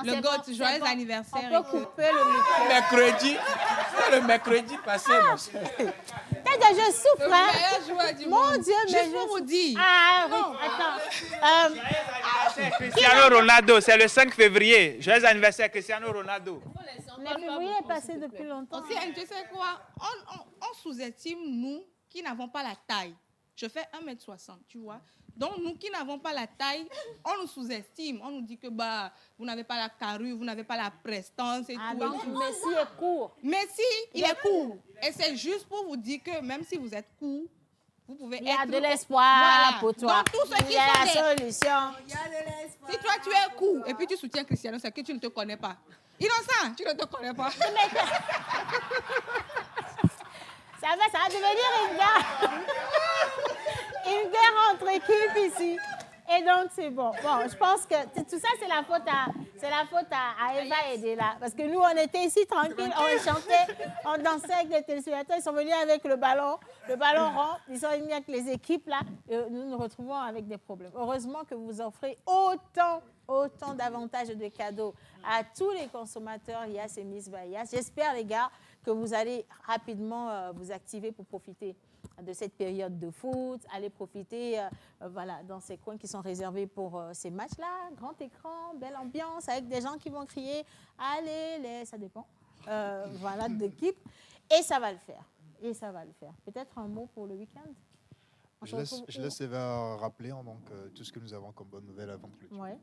le GOAT, joyeux anniversaire. On peut couper le micro. Mercredi. C'est le mercredi passé, mon cher. Je souffre. Le meilleur joueur du monde. Mon Dieu, mais juste pour vous dire. Ah oui, attends. Cristiano Ronaldo, c'est le 5 février. Joyeux anniversaire, Cristiano Ronaldo. Le février est passé depuis longtemps. Aussi, tu sais quoi? On sous-estime, nous, qui n'avons pas la taille. Je fais 1m60, tu vois. Donc, nous qui n'avons pas la taille, on nous sous-estime. On nous dit que vous n'avez pas la carrure, vous n'avez pas la prestance et tout. Donc, Messi est court. Messi, il est court. Et c'est juste pour vous dire que même si vous êtes court, vous pouvez Il y a de l'espoir pour toi. Donc, tous ceux qui il y a la sont solution. Il y a de l'espoir. Si toi, tu es court et puis tu soutiens Cristiano, c'est que tu ne te connais pas. Innocent, tu ne te connais pas. Ça va devenir une guerre entre équipes ici. Et donc, c'est bon. Bon, je pense que tout ça, c'est la faute à Eva et Dela. Parce que nous, on était ici tranquilles, on chantait, on dansait avec les téléspectateurs. Ils sont venus avec le ballon rond. Ils sont venus avec les équipes, là. Et nous nous retrouvons avec des problèmes. Heureusement que vous offrez autant d'avantages et de cadeaux à tous les consommateurs Yas et Miss by Yas. J'espère, les gars, que vous allez rapidement vous activer pour profiter de cette période de foot. Allez profiter voilà, dans ces coins qui sont réservés pour ces matchs-là. Grand écran, belle ambiance, avec des gens qui vont crier « Allez, ça dépend voilà, d'équipe. Et ça va le faire. Peut-être un mot pour le week-end. Je laisse Eva rappeler donc, tout ce que nous avons comme bonne nouvelle avant de clôturer. Ouais.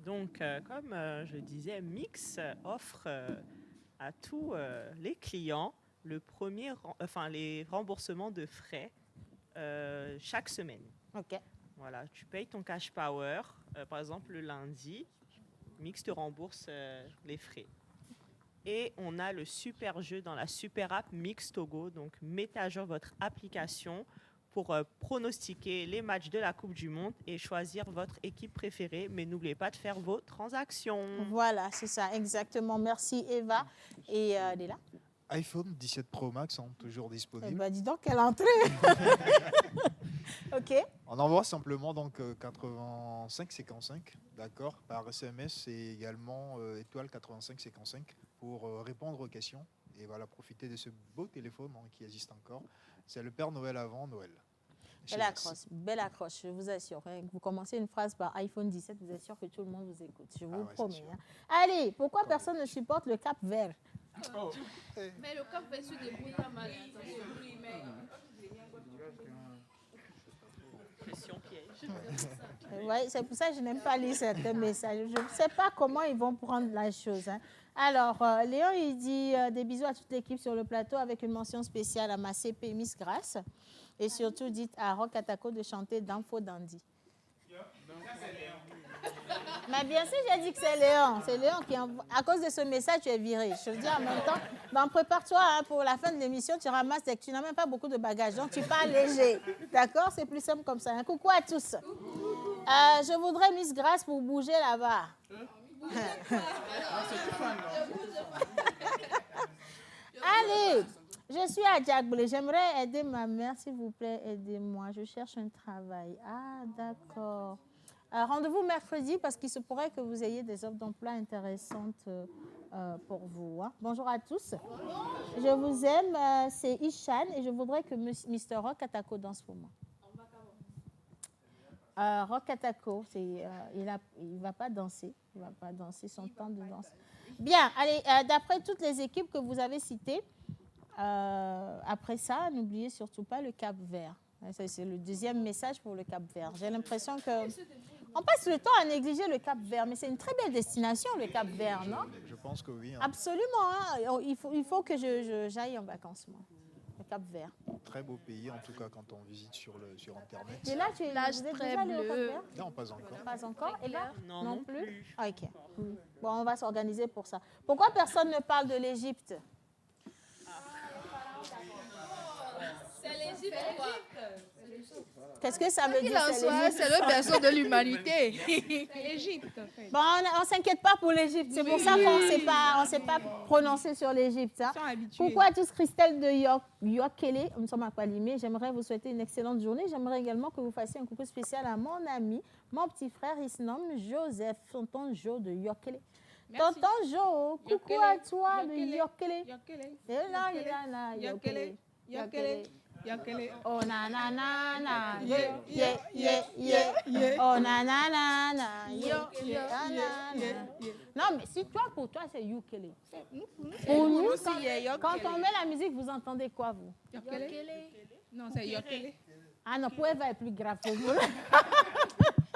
Donc, comme je disais, Mix offre à tous les clients les remboursements de frais chaque semaine. OK. Voilà, tu payes ton cash power. Par exemple, le lundi, Mix te rembourse les frais. Et on a le super jeu dans la super app Mix Togo. Donc, mettez à jour votre application pour pronostiquer les matchs de la Coupe du Monde et choisir votre équipe préférée. Mais n'oubliez pas de faire vos transactions. Voilà, c'est ça, exactement. Merci Eva. Et Léla? iPhone 17 Pro Max sont toujours disponibles. Dis donc, quelle entrée. OK. On envoie simplement donc 8555, d'accord, par SMS et également étoile 8555 pour répondre aux questions et voilà, profiter de ce beau téléphone qui existe encore. C'est le Père Noël avant Noël. Belle accroche, je vous assure. Vous commencez une phrase par iPhone 17, vous êtes sûr que tout le monde vous écoute. Je vous promets. Allez, pourquoi personne ne supporte le Cap Vert? Mais le Cap Vert se débrouille pas mal. Question piège. Ouais, c'est pour ça que je n'aime pas lire certains messages. Je ne sais pas comment ils vont prendre la chose. Alors, Léon, il dit des bisous à toute l'équipe sur le plateau avec une mention spéciale à ma CP Miss Grace. Et surtout, dites à Rock Atako de chanter Danfo Dandy. Mais bien sûr, j'ai dit que c'est Léon. C'est Léon qui envoie. À cause de ce message, tu es viré. Je te le dis en même temps. Ben, prépare-toi pour la fin de l'émission. Tu ramasses tu n'as même pas beaucoup de bagages. Donc, tu pars léger. D'accord? C'est plus simple comme ça. Un coucou à tous. Je voudrais Miss Grace pour bouger là-bas. Allez, je suis à Djagblé. J'aimerais aider ma mère. S'il vous plaît, aidez-moi. Je cherche un travail. Ah, d'accord. Rendez-vous mercredi parce qu'il se pourrait que vous ayez des offres d'emploi intéressantes pour vous. Bonjour à tous. Je vous aime. C'est Ishan et je voudrais que Mr. Rock Atako danse pour moi. Rock Atako, il ne va pas danser. Il ne va pas danser son temps de danse. Bien, allez, d'après toutes les équipes que vous avez citées, après ça, n'oubliez surtout pas le Cap Vert. C'est le deuxième message pour le Cap Vert. J'ai l'impression que... On passe le temps à négliger le Cap Vert, mais c'est une très belle destination, le Cap Vert, non? Je pense que oui. Absolument. Il faut que j'aille en vacances, moi. Le Cap Vert. Très beau pays, en tout cas, quand on visite sur Internet. Et là, vous êtes déjà allé au Cap Vert? Non, pas encore. Pas encore. Et là? Non plus. Ah, OK. Bon, on va s'organiser pour ça. Pourquoi personne ne parle de l'Égypte? C'est l'Égypte, quoi. Qu'est-ce que ça veut dire? C'est le berceau de l'humanité. C'est l'Égypte, en fait. Bon, on ne s'inquiète pas pour l'Égypte. C'est pour ça qu'on ne s'est pas prononcé sur l'Égypte. Hein. Pourquoi tous Christelle de Yokele? Nous sommes à Palimé. J'aimerais vous souhaiter une excellente journée. J'aimerais également que vous fassiez un coucou spécial à mon ami, mon petit frère. Il se nomme Joseph, tonton Jo de Yokele. Merci. Tonton Jo, coucou à toi de Yokele. Yokele. Yokele. Yokele. Yokele. Oh na na na na, Yeah, yeah yeah yeah. Oh na na na na, yeah yeah. Non mais si toi pour toi c'est Yokele. Pour nous quand on met la musique vous entendez quoi vous? Yokele. Non c'est Yokele. Ah non pour Eva est plus grave pour vous.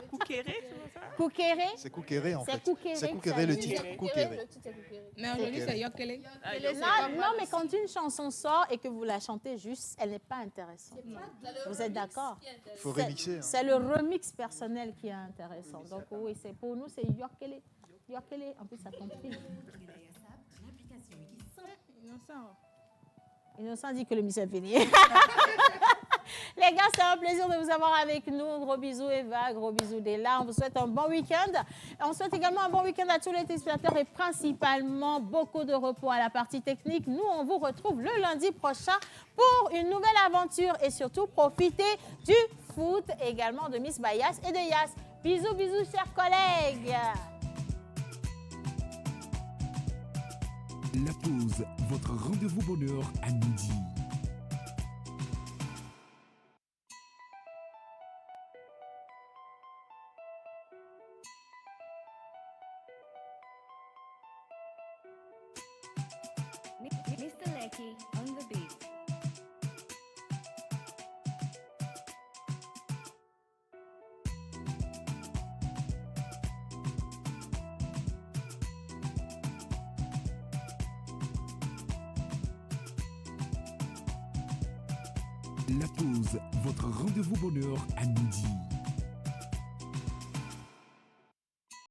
Koukéré, c'est ça? Koukéré? C'est Koukéré en fait. C'est Koukéré le titre. Koukéré. Mais aujourd'hui c'est Yokele. Non mais quand une chanson sort et que vous la chantez juste, elle n'est pas intéressante. Vous êtes d'accord? Il faut remixer. C'est le remix personnel qui est intéressant. Donc oui, c'est pour nous c'est Yokele. Yokele, en plus ça tombe pile. Innocent dit que le mission est fini. Les gars, c'est un plaisir de vous avoir avec nous. Gros bisous Eva, gros bisous Léla. On vous souhaite un bon week-end. On souhaite également un bon week-end à tous les téléspectateurs et principalement beaucoup de repos à la partie technique. Nous, on vous retrouve le lundi prochain pour une nouvelle aventure et surtout profitez du foot également de Miss Bayas et de Yas. Bisous, bisous, chers collègues. La pause, votre rendez-vous bonheur à midi. Lucky on the beat. La pause, votre rendez-vous bonheur à midi.